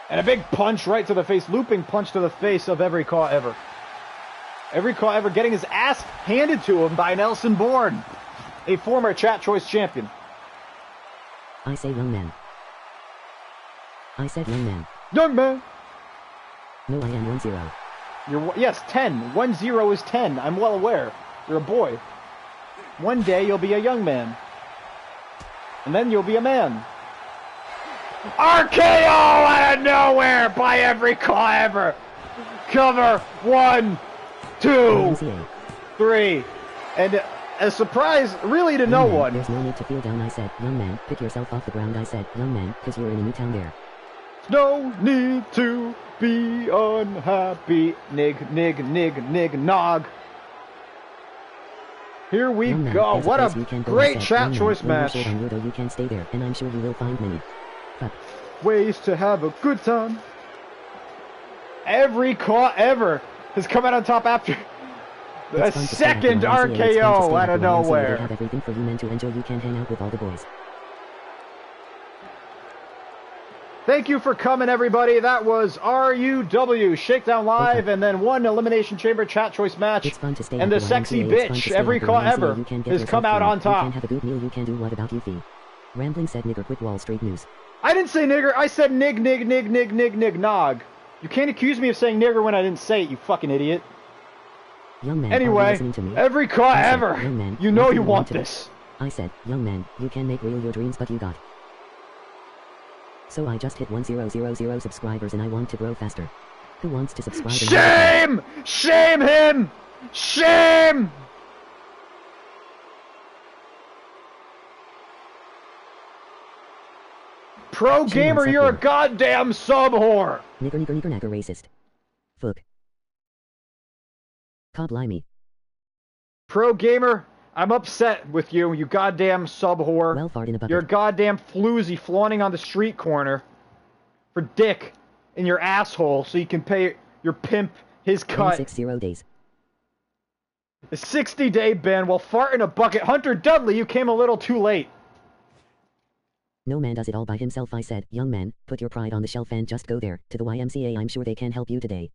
And a big punch right to the face. Looping punch to the face of every call ever. Every call ever getting his ass handed to him by Nelson Bourne. A former Chat Choice champion. I say young man. I said young man. Young man! No, I am 1-0. Yes, 10. 1-0 is 10. I'm well aware. You're a boy. One day you'll be a young man. And then you'll be a man. RKO out of nowhere by every call ever. Cover. 1, 2, 3. And a surprise really to no one. There's no need to feel down, I said. Young man, pick yourself off the ground, I said. Young man, because you're in a new town there. No need to be unhappy. Nig, nig, nig, nig, nog. Here we go. What a great Chat Choice match. You can stay there, and I'm sure you will find many. Ways to have a good time. Every call ever has come out on top after a second RKO out of nowhere. Have everything for you men to enjoy. You can hang out with all the boys. Thank you for coming, everybody. That was RUW, Shakedown Live, and then one Elimination Chamber chat choice match. It's fun to stay and at the YMCA. sexy It's fun to bitch, stay every at the call YMCA. ever, You can get has yourself come out free. on You top. can have a good meal. You can do what about you fee? Rambling said nigger quick Wall Street News. I didn't say nigger. I said nog. You can't accuse me of saying nigger when I didn't say it, you fucking idiot. Young man, are you Anyway, listening to me? every call I said, ever. young man, You know what do you want to be? this. I said, young man, you can make real your dreams, but you got. So I just hit 1000 subscribers and I want to grow faster. Who wants to subscribe? Shame! Shame him! Shame! Pro gamer, you're a goddamn sub whore! Nigger racist. Fuck. Cob limey. Pro gamer, I'm upset with you, you goddamn sub whore. Well, fart in a bucket. You're a goddamn floozy flaunting on the street corner for dick in your asshole so you can pay your pimp his cut. 60 days. A 60-day ban while fart in a bucket. Hunter Dudley, you came a little too late. No man does it all by himself. I said, young man, put your pride on the shelf and just go there, to the YMCA. I'm sure they can help you today.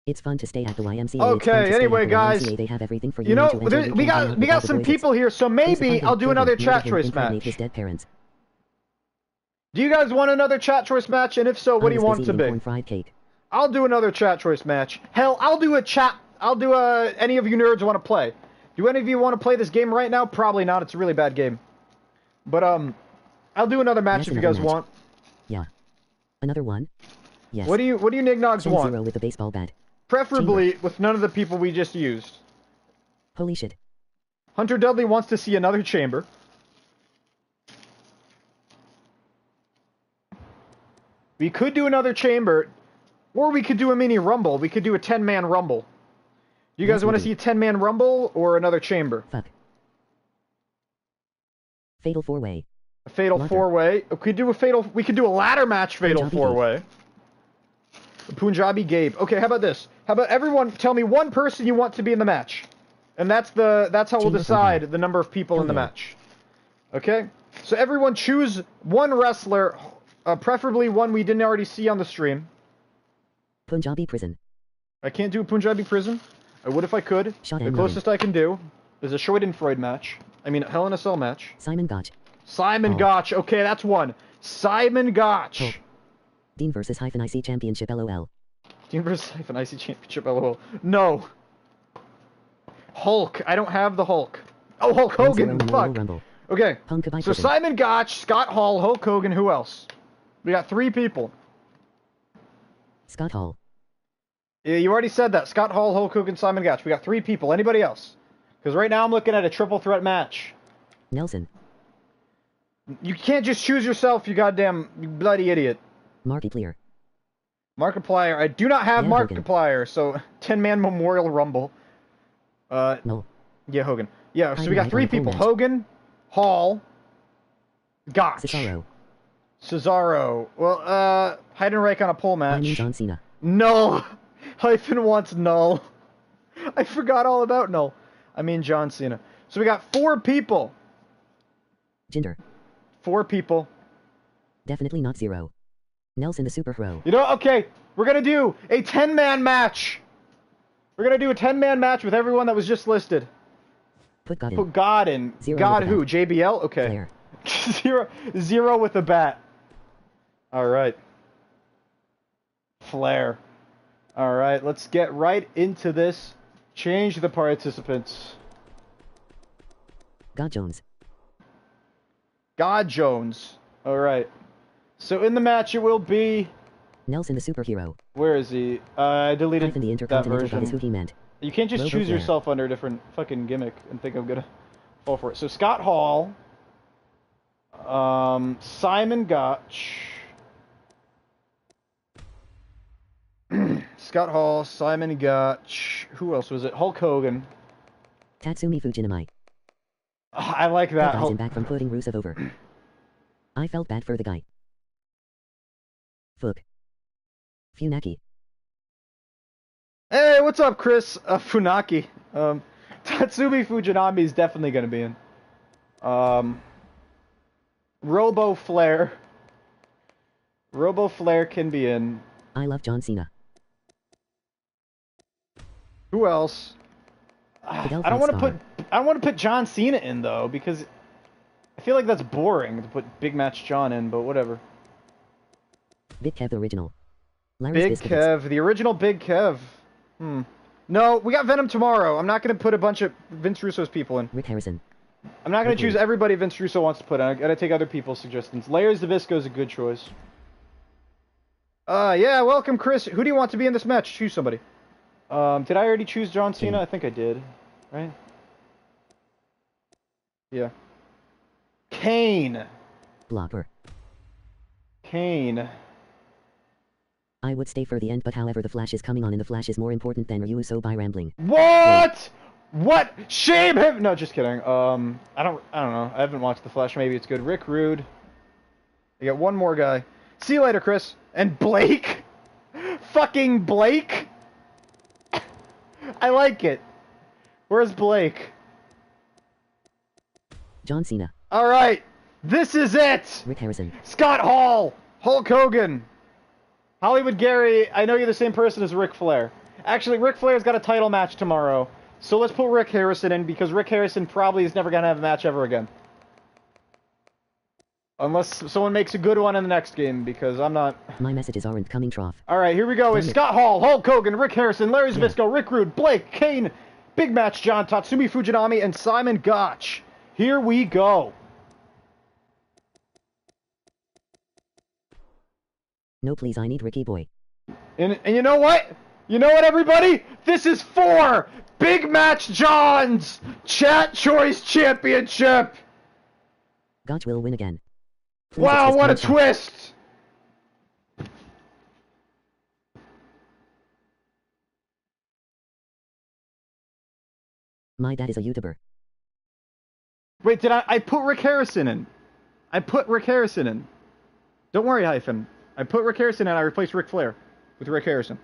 It's fun to stay at the YMCA. Okay, anyway, guys, they have everything for you. you know, we got some people here, so maybe I'll do another chat choice match. His dead parents. Do you guys want another chat choice match? And if so, what do you want it to be? Fried cake. I'll do another chat choice match. Hell, I'll do any of you nerds want to play. Do any of you want to play this game right now? Probably not. It's a really bad game. But I'll do another match if you guys want. Yeah. Another one? Yes. What do you nignogs want? 0 with a baseball bat. Preferably Chamber. with none of the people we just used. Holy shit. Hunter Dudley wants to see another chamber. We could do another chamber, or we could do a mini rumble. We could do a 10-man rumble. Do you guys want to see a 10-man rumble or another chamber? Fuck. Fatal 4-way. A fatal 4-way. We could do a ladder match fatal 4-way. Punjabi Gabe. Okay, how about this? How about everyone tell me one person you want to be in the match? And that's how we'll decide the number of people in the match. Okay? So everyone choose one wrestler, preferably one we didn't already see on the stream. Punjabi prison. I can't do a Punjabi prison. I would if I could. The closest I can do is a Schadenfreude match. I mean, a Hell in a Cell match. Simon Gotch. Simon Gotch. Okay, that's one. Simon Gotch. Oh. Dean versus -IC Championship LOL. Dean versus -IC Championship LOL. No. Hulk. I don't have the Hulk. Oh, Hulk Hogan. Fuck. Okay. So Simon Gotch, Scott Hall, Hulk Hogan, who else? We got 3 people. Scott Hall. Yeah, you already said that. Scott Hall, Hulk Hogan, Simon Gotch. We got 3 people. Anybody else? Because right now I'm looking at a triple threat match. Nelson. You can't just choose yourself, you goddamn bloody idiot. Markiplier. Markiplier. I do not have Markiplier, so 10-man Memorial Rumble. No. Yeah, Hogan. Yeah, so we got 3 people. Hogan, Hall, Gotch. Cesaro. Well, Heidenreich on a pole match. I mean John Cena. Null. Hyphen wants Null. I forgot all about Null. I mean John Cena. So we got 4 people. Jinder. 4 people. Definitely not 0. Nelson the Superhero. You know, okay, we're gonna do a 10-man match. We're gonna do a 10-man match with everyone that was just listed. Put God in. Put God in. God who? JBL? Okay. Flair. zero with the bat. Alright. Flair. Alright, let's get right into this. Change the participants. God Jones. God Jones. Alright. So in the match it will be... Nelson the Superhero. Where is he? I deleted the that version. God is who he meant. You can't just choose yourself under a different fucking gimmick and think I'm gonna fall for it. So Scott Hall, Simon Gotch, Scott Hall, Simon Gotch. Who else was it? Hulk Hogan. Tatsumi Fujinami. I like that. That guy's in back from putting Rusev over. I felt bad for the guy. Fuck. Funaki. Hey, what's up, Chris? Funaki. Tatsumi Fujinami is definitely going to be in. Robo Flair. Robo Flair can be in. I love John Cena. Who else? I don't want to put John Cena in though, because I feel like that's boring to put Big Match John in, but whatever. Big Kev the original. Big Kev, the original Big Kev. No, we got Venom tomorrow. I'm not going to put a bunch of Vince Russo's people in. Rick Harrison. I'm not going to choose everybody Vince Russo wants to put in. I got to take other people's suggestions. Larry Zbyszko is a good choice. Yeah, welcome, Chris. Who do you want to be in this match? Choose somebody. Did I already choose John Cena? I think I did. Right? Yeah. Kane. Blopper. Kane. I would stay for the end, but however the Flash is coming on and the Flash is more important than RUW, so by rambling. What? What? Shame him! No, just kidding. I don't know. I haven't watched The Flash. Maybe it's good. Rick Rude. You got one more guy. See you later, Chris. And Blake? Fucking Blake? I like it. Where's Blake? John Cena. Alright. This is it! Rick Harrison. Scott Hall! Hulk Hogan! Hollywood Gary, I know you're the same person as Ric Flair. Actually, Ric Flair's got a title match tomorrow. So let's put Rick Harrison in, because Rick Harrison probably is never going to have a match ever again. Unless someone makes a good one in the next game, because I'm not... My messages aren't coming, Trough. Alright, here we go. It's Scott Hall, Hulk Hogan, Rick Harrison, Larry Zbyszko, Rick Rude, Blake, Kane, Big Match John, Tatsumi Fujinami, and Simon Gotch. Here we go. No, please, I need Ricky Boy. And you know what? You know what, everybody? This is for Big Match John's Chat Choice Championship. Gotch will win again. Please wow, what a twist! My dad is a YouTuber. Wait, did I put Rick Harrison in? I put Rick Harrison in. Don't worry, Hyphen. I put Rick Harrison in, I replaced Ric Flair with Rick Harrison.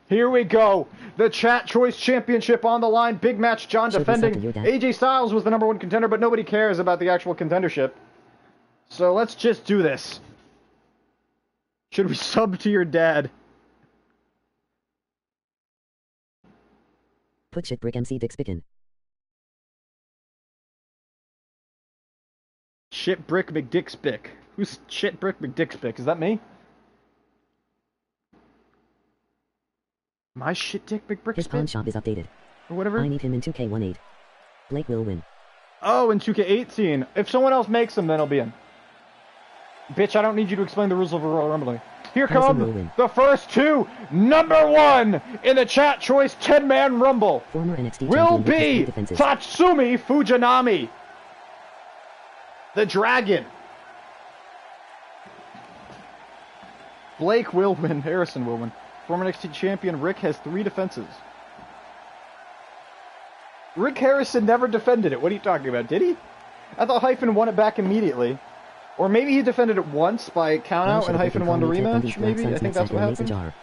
Here we go. The Chat Choice Championship on the line. Big Match John defending. AJ Styles was the #1 contender, but nobody cares about the actual contendership. So let's just do this. Should we sub to your dad? Put shit brick MC Dick Spicken. Shit Brick McDickspick. Who's Shit Brick McDickspick? Is that me? My Shit Dick McBrickspick? His pawn shop is updated. Or whatever? I need him in 2K18. Blake will win. Oh, in 2K18. If someone else makes him, then he'll be in. Bitch, I don't need you to explain the rules of Royal Rumble. Here come the first two. #1 in the Chat Choice 10-man Rumble Former NXT will be Tatsumi Fujinami. The Dragon. Blake will win. Harrison will win. Former NXT champion Rick has 3 defenses. Rick Harrison never defended it. What are you talking about? Did he? I thought Hyphen won it back immediately. Or maybe he defended it once by countout and Hyphen won the rematch, maybe? I think that's what happened.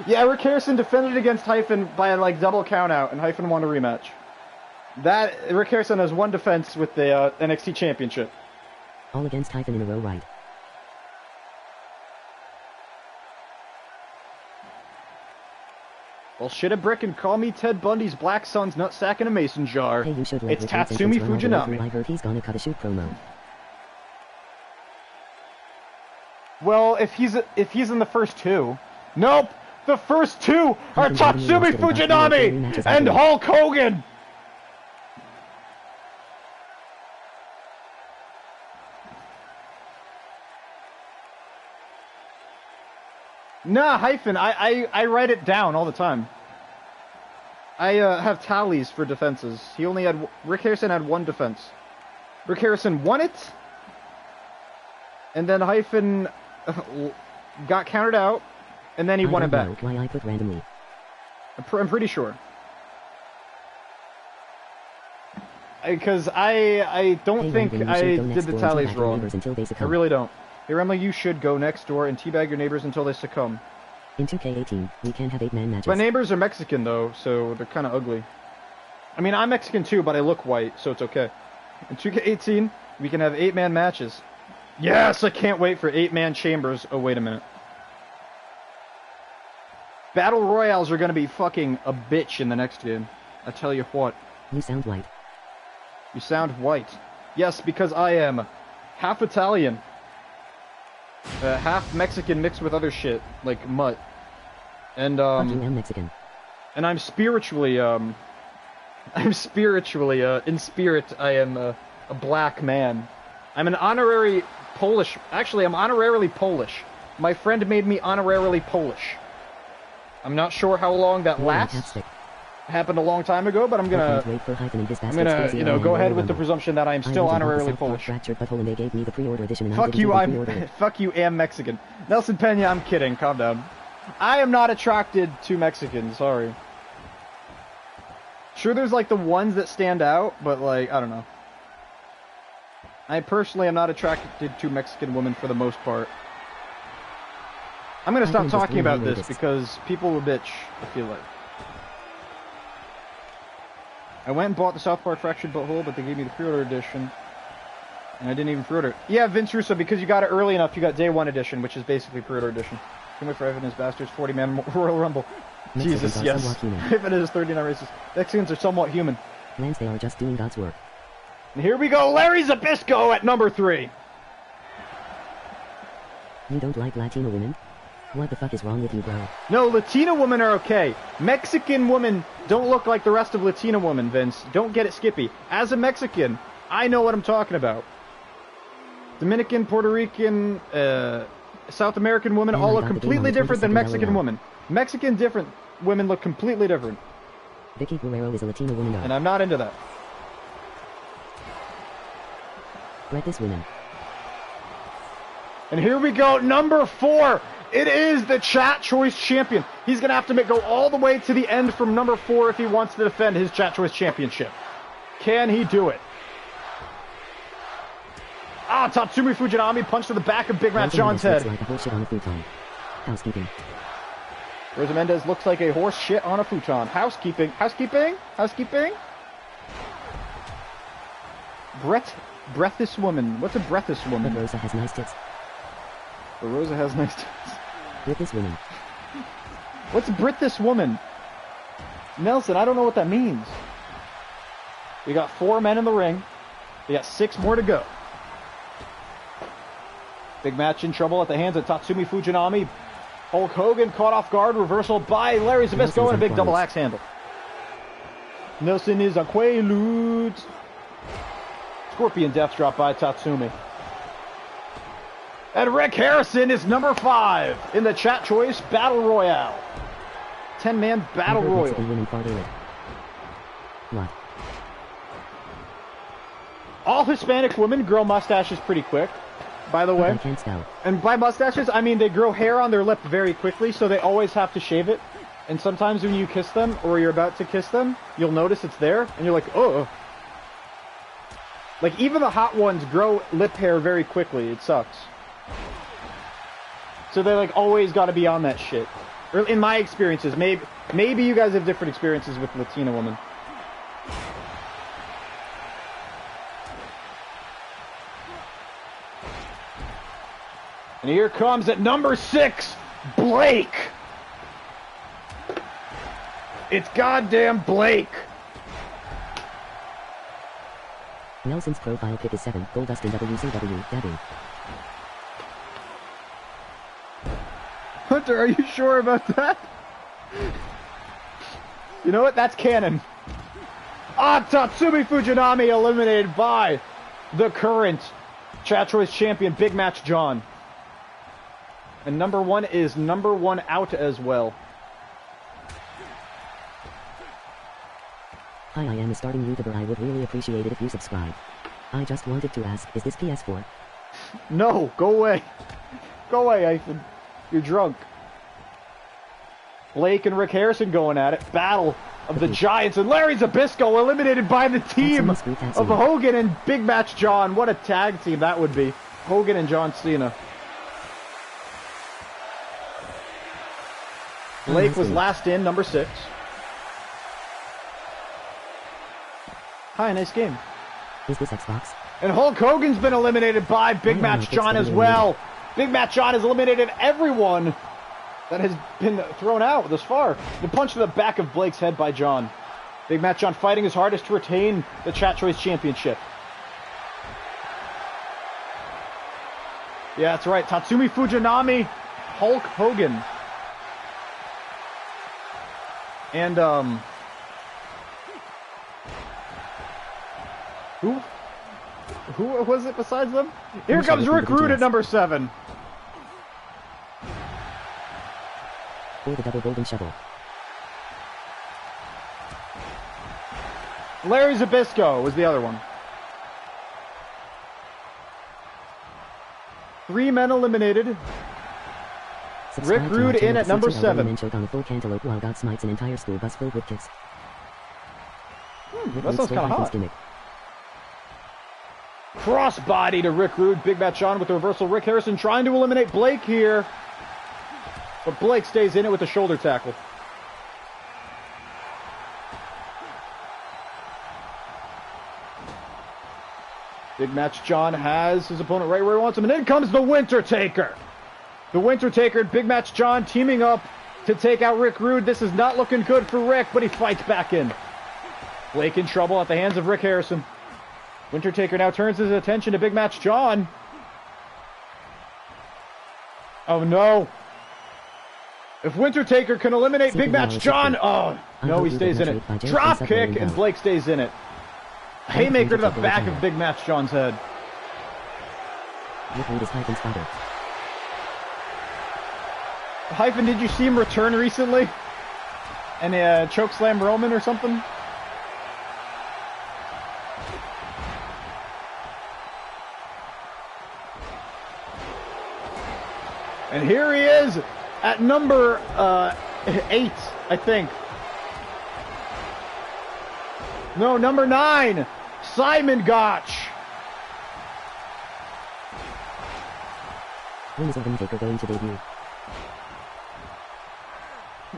Yeah, Rick Harrison defended against Hyphen by like double countout and Hyphen won a rematch. Rick Harrison has 1 defense with the NXT championship. All against Hyphen in a row, right? Well, shit a brick and call me Ted Bundy's Black Son's nutsack in a mason jar. Hey, you should it's Tatsumi Fujinami. I heard he's gonna cut a shoot promo. Well, if he's in the first 2. Nope! The first 2 are Tatsumi Fujinami and Hulk Hogan! Nah, Hyphen, I write it down all the time. I have tallies for defenses. Rick Harrison had 1 defense. Rick Harrison won it, and then Hyphen got counted out, and then he won it back. Why I put randomly. I'm pretty sure. Because I don't think I did the tallies wrong. I really don't. Hey, Remley, you should go next door and teabag your neighbors until they succumb. In 2K18, we can have 8-man matches. My neighbors are Mexican, though, so they're kind of ugly. I mean, I'm Mexican, too, but I look white, so it's okay. In 2K18, we can have 8-man matches. Yes, I can't wait for 8-man chambers. Oh, wait a minute. Battle Royales are going to be fucking a bitch in the next game. I tell you what. You sound white. You sound white. Yes, because I am half Italian. Half Mexican mixed with other shit, like mutt. And, Fuck you, I'm Mexican. And I'm spiritually, in spirit, I am a black man. I'm an honorary Polish. Actually, I'm honorarily Polish. My friend made me honorarily Polish. I'm not sure how long that lasts. It happened a long time ago, but I'm gonna, you know, go ahead with the presumption that I'm still honorarily Polish. Fuck you, fuck you, am Mexican. Nelson Pena, I'm kidding. Calm down. I am not attracted to Mexicans. Sorry. Sure, there's like the ones that stand out, but like I don't know. I personally am not attracted to Mexican women for the most part. I'm gonna stop talking about this because people will bitch, I feel like. I went and bought the South Park Fractured Butthole, but they gave me the pre-order edition. And I didn't even pre-order it. Yeah, Vince Russo, because you got it early enough, you got Day 1 edition, which is basically pre-order edition. Can't wait for Evan Bastards 40-man Royal Rumble. Jesus, yes. Evan is 39 races. Mexicans are somewhat human. Lance, they are just doing God's work. And here we go, Larry Zbyszko at number 3. You don't like Latino women? What the fuck is wrong with you, bro? No, Latino women are okay. Mexican women don't look like the rest of Latino women, Vince. Don't get it skippy. As a Mexican, I know what I'm talking about. Dominican, Puerto Rican, South American women all look completely different than Mexican women. Mexican different women look completely different. Vicky Guerrero is a Latino woman. And I'm not into that. Let this woman. And here we go, number 4. It is the Chat Choice Champion. He's going to have to go all the way to the end from number 4 if he wants to defend his Chat Choice Championship. Can he do it? Ah, Tatsumi Fujinami punched to the back of Big Match John's head. Like a horse shit on a futon. Housekeeping. Rosa Mendez looks like a horse shit on a futon. Housekeeping. Housekeeping? Housekeeping? Breathless woman. What's a breathless woman? But Rosa has nice tits. But Rosa has nice tits. Breathless woman. What's breathless woman? Nelson, I don't know what that means. We got 4 men in the ring. We got 6 more to go. Big Match in trouble at the hands of Tatsumi Fujinami. Hulk Hogan caught off guard. Reversal by Larry Zbyszko and a big double axe handle. Nelson is on Quaaludes. Scorpion Death Drop by Tatsumi. And Rick Harrison is number 5 in the Chat Choice Battle Royale. 10-man Battle Royal. What? All Hispanic women grow mustaches pretty quick, by the way. I can't spell. And by mustaches, I mean they grow hair on their lip very quickly, so they always have to shave it. And sometimes when you kiss them, or you're about to kiss them, you'll notice it's there, and you're like, oh. Like, even the hot ones grow lip hair very quickly. It sucks. So they like always got to be on that shit. Or in my experiences, maybe you guys have different experiences with Latina women. And here comes at number 6, Blake. It's goddamn Blake. Nelson's profile pic is 7, Goldust in WCW, dabbing. Hunter, are you sure about that? You know what? That's canon. Ah, Tatsumi Fujinami eliminated by the current Chat Choice champion, Big Match John. And number 1 is number 1 out as well. Hi, I am a starting YouTuber. I would really appreciate it if you subscribe. I just wanted to ask, is this PS4? No, go away. Go away, Ethan. You're drunk. Blake and Rick Harrison going at it. Battle of the Giants. And Larry Zbyszko eliminated by the team of Hogan and Big Match John. What a tag team that would be. Hogan and John Cena. Blake was last in, number 6. Hi, nice game. Is this Xbox? And Hulk Hogan's been eliminated by Big Match John as well. Big Match John has eliminated everyone that has been thrown out thus far. The punch to the back of Blake's head by John. Big Match John fighting his hardest to retain the Chat Choice Championship. Yeah, that's right. Tatsumi Fujinami, Hulk Hogan. And, Who was it besides them? Here comes Rick Rude at number 7. Or the double golden shovel. Larry Zbyszko was the other one. 3 men eliminated. Rick Rude in at number 7. And choke on a full cantaloupe while God smites an entire school bus filled with kids. That sounds kind of hot. Crossbody to Rick Rude. Big Match John with the reversal. Rick Harrison trying to eliminate Blake here. But Blake stays in it with a shoulder tackle. Big Match John has his opponent right where he wants him. And in comes the Winter Taker. The Winter Taker and Big Match John teaming up to take out Rick Rude. This is not looking good for Rick, but he fights back in. Blake in trouble at the hands of Rick Harrison. Winter Taker now turns his attention to Big Match John. Oh no. If Winter Taker can eliminate Big Match John, oh no, he stays in it. Drop kick and Blake stays in it. Haymaker to the back of Big Match John's head. Hyphen, did you see him return recently? And chokeslam Roman or something? And here he is at number 8, I think. No, number 9, Simon Gotch. When is Autumn Taker going to debut?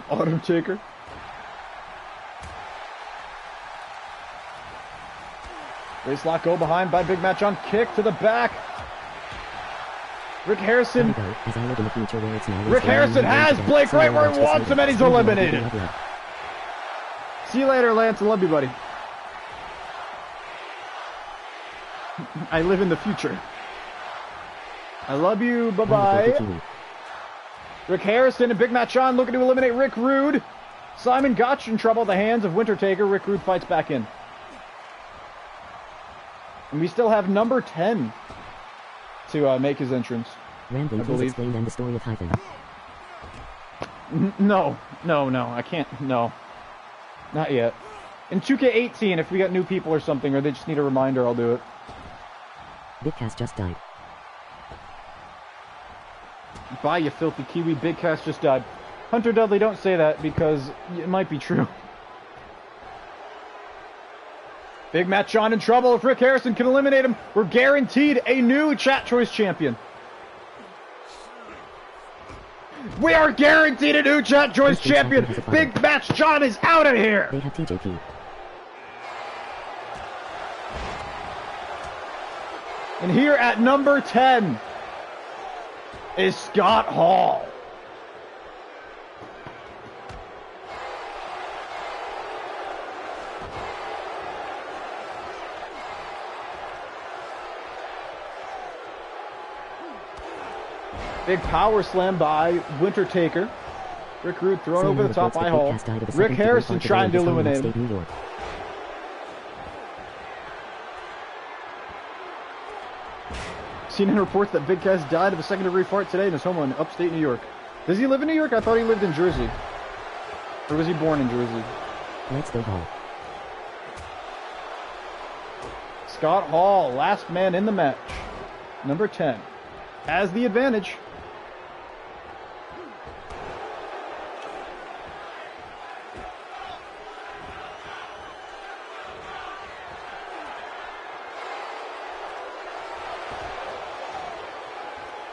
Autumn Taker. Race lock go behind by Big Match on kick to the back. Rick Harrison. Rick Harrison has Blake right where he wants him, and he's eliminated. See you later, Lance. I love you, buddy. I live in the future. I love you. Bye-bye. Rick Harrison and Big Match on looking to eliminate Rick Rude. Simon Gotch in trouble at the hands of Winter Taker. Rick Rude fights back in. And we still have number 10 to make his entrance. Rambling, please explain them the story of Hyphen. No, I can't, no. Not yet. In 2K18, if we got new people or something, or they just need a reminder, I'll do it. Big Cass just died. Bye, you filthy Kiwi. Big Cass just died. Hunter Dudley, don't say that, because it might be true. Big Match John in trouble. If Rick Harrison can eliminate him, we're guaranteed a new Chat Choice champion. We are guaranteed a new Chat Choice champion. Big Match John is out of here. They have TJP. And here at number 10 is Scott Hall. Big power slam by Winter Taker. Rick Rude thrown over the top by Hall. Rick Harrison trying to eliminate him. CNN reports that Big Cass died of a second-degree fart today in his home in upstate New York. Does he live in New York? I thought he lived in Jersey. Or was he born in Jersey? Let's go Hall. Scott Hall, last man in the match. Number 10. Has the advantage.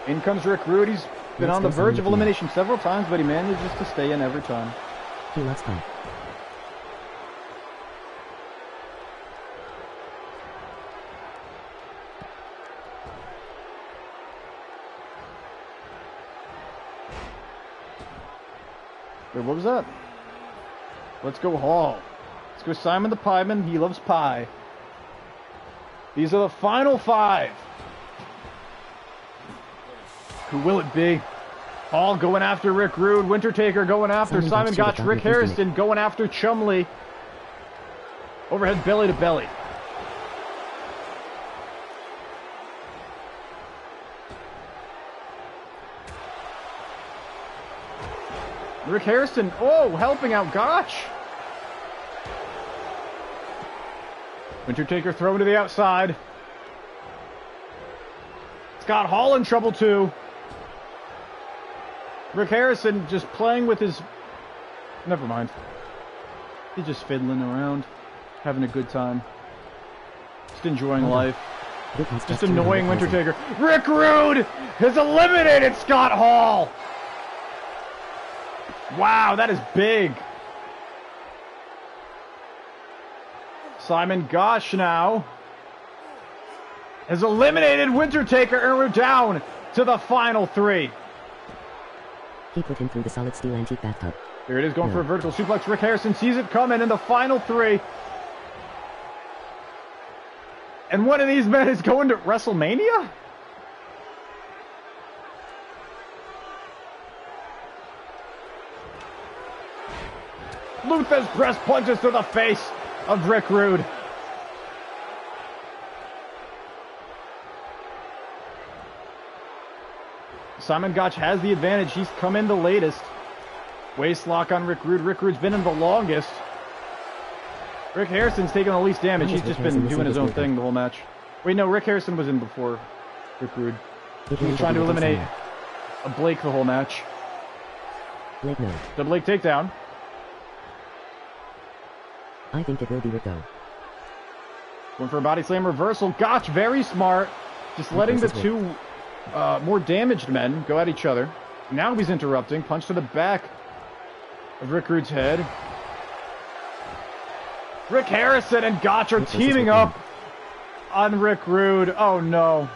In comes Rick Rude. He's been on the verge of elimination several times, but he manages to stay in every time. He loves pie. Wait, what was that? Let's go Hall. Let's go Simon the Pieman. He loves pie. These are the final 5. Who will it be? Hall going after Rick Rude. Wintertaker going after Simon Gotch. Rick Harrison going after Chumley. Overhead belly to belly. Rick Harrison, oh, helping out Gotch. Wintertaker throwing to the outside. Scott Hall in trouble too. Rick Harrison just playing with his... Never mind. He's just fiddling around, having a good time. Just enjoying life. Just annoying Wintertaker. Rick Rude has eliminated Scott Hall! Wow, that is big. Simon Gotch now has eliminated Wintertaker, and we're down to the final 3. He put him through the solid steel antique bathtub. Here it is, going for a vertical suplex. Rick Harrison sees it coming in the final 3. And one of these men is going to WrestleMania? Luther's press punches to the face of Rick Rude. Simon Gotch has the advantage. He's come in the latest. Waist lock on Rick Rude. Rick Rude's been in the longest. Rick Harrison's taken the least damage. He's just been doing his own thing the whole match. Wait, no, Rick Harrison was in before Rick Rude. He was trying to eliminate a Blake the whole match. Blake no. The Blake takedown. I think it will be Rick though. Went for a body slam reversal. Gotch, very smart. Just letting the two more damaged men go at each other. Now he's interrupting. Punch to the back of Rick Rude's head. Rick Harrison and Gotch are teaming up on Rick Rude. Oh no.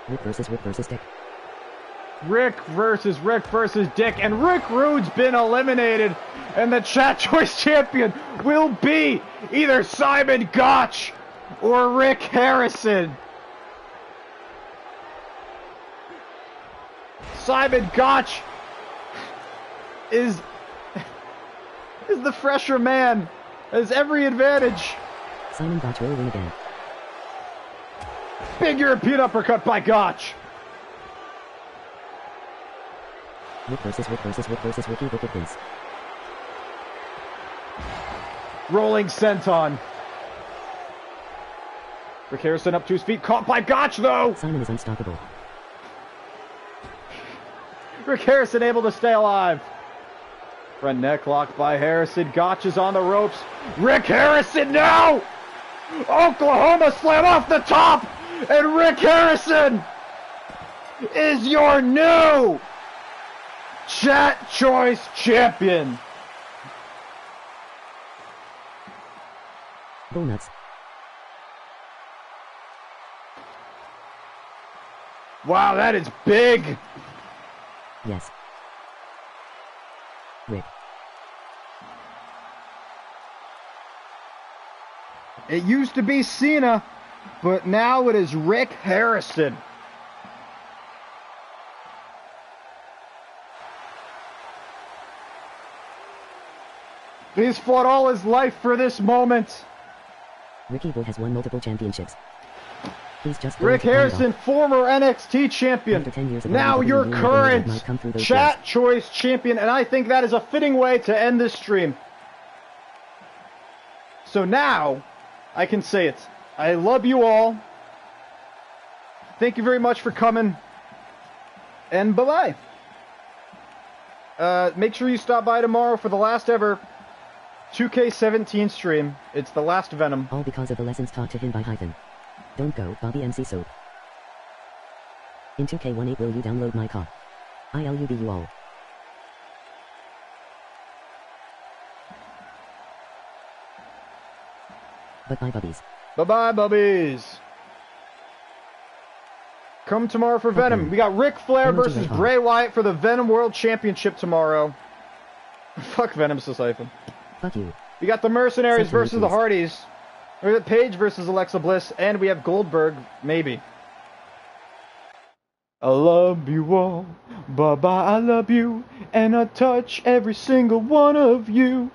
Rick versus Dick. Rick versus Dick, and Rick Rude's been eliminated, and the Chat Choice Champion will be either Simon Gotch or Rick Harrison. Simon Gotch is the fresher man, has every advantage. Simon Gotch will win again. Big European uppercut by Gotch. Rick versus Ricky. Look at this. Rolling senton. Rick Harrison up to his feet, caught by Gotch though. Simon is unstoppable. Rick Harrison able to stay alive. Front neck lock by Harrison. Gotch is on the ropes. Rick Harrison now. Oklahoma slam off the top, and Rick Harrison is your new Chat Choice Champion. Go nuts. Wow, that is big. Yes. Rick. It used to be Cena, but now it is Rick Harrison. He's fought all his life for this moment. Ricky Bull has won multiple championships. He's just Rick Harrison, former NXT champion, now your current Chat Choice champion, and I think that is a fitting way to end this stream. So now, I can say it. I love you all. Thank you very much for coming, and bye-bye. Make sure you stop by tomorrow for the last ever 2K17 stream. It's the last Venom. All because of the lessons taught to him by Hyphen. Don't go, Bobby MC Soap. In 2K18 will you download my cop? ILUB you all. Bye-bye, Bubbies. Bye-bye, Bubbies. Come tomorrow for Venom. We got Ric Flair versus Bray Wyatt for the Venom World Championship tomorrow. Fuck Venom Sisyphon. Fuck you. We got the Mercenaries versus the Hardys. We got Paige versus Alexa Bliss. And we have Goldberg, maybe. I love you all. Bye-bye, I love you. And I touch every single one of you.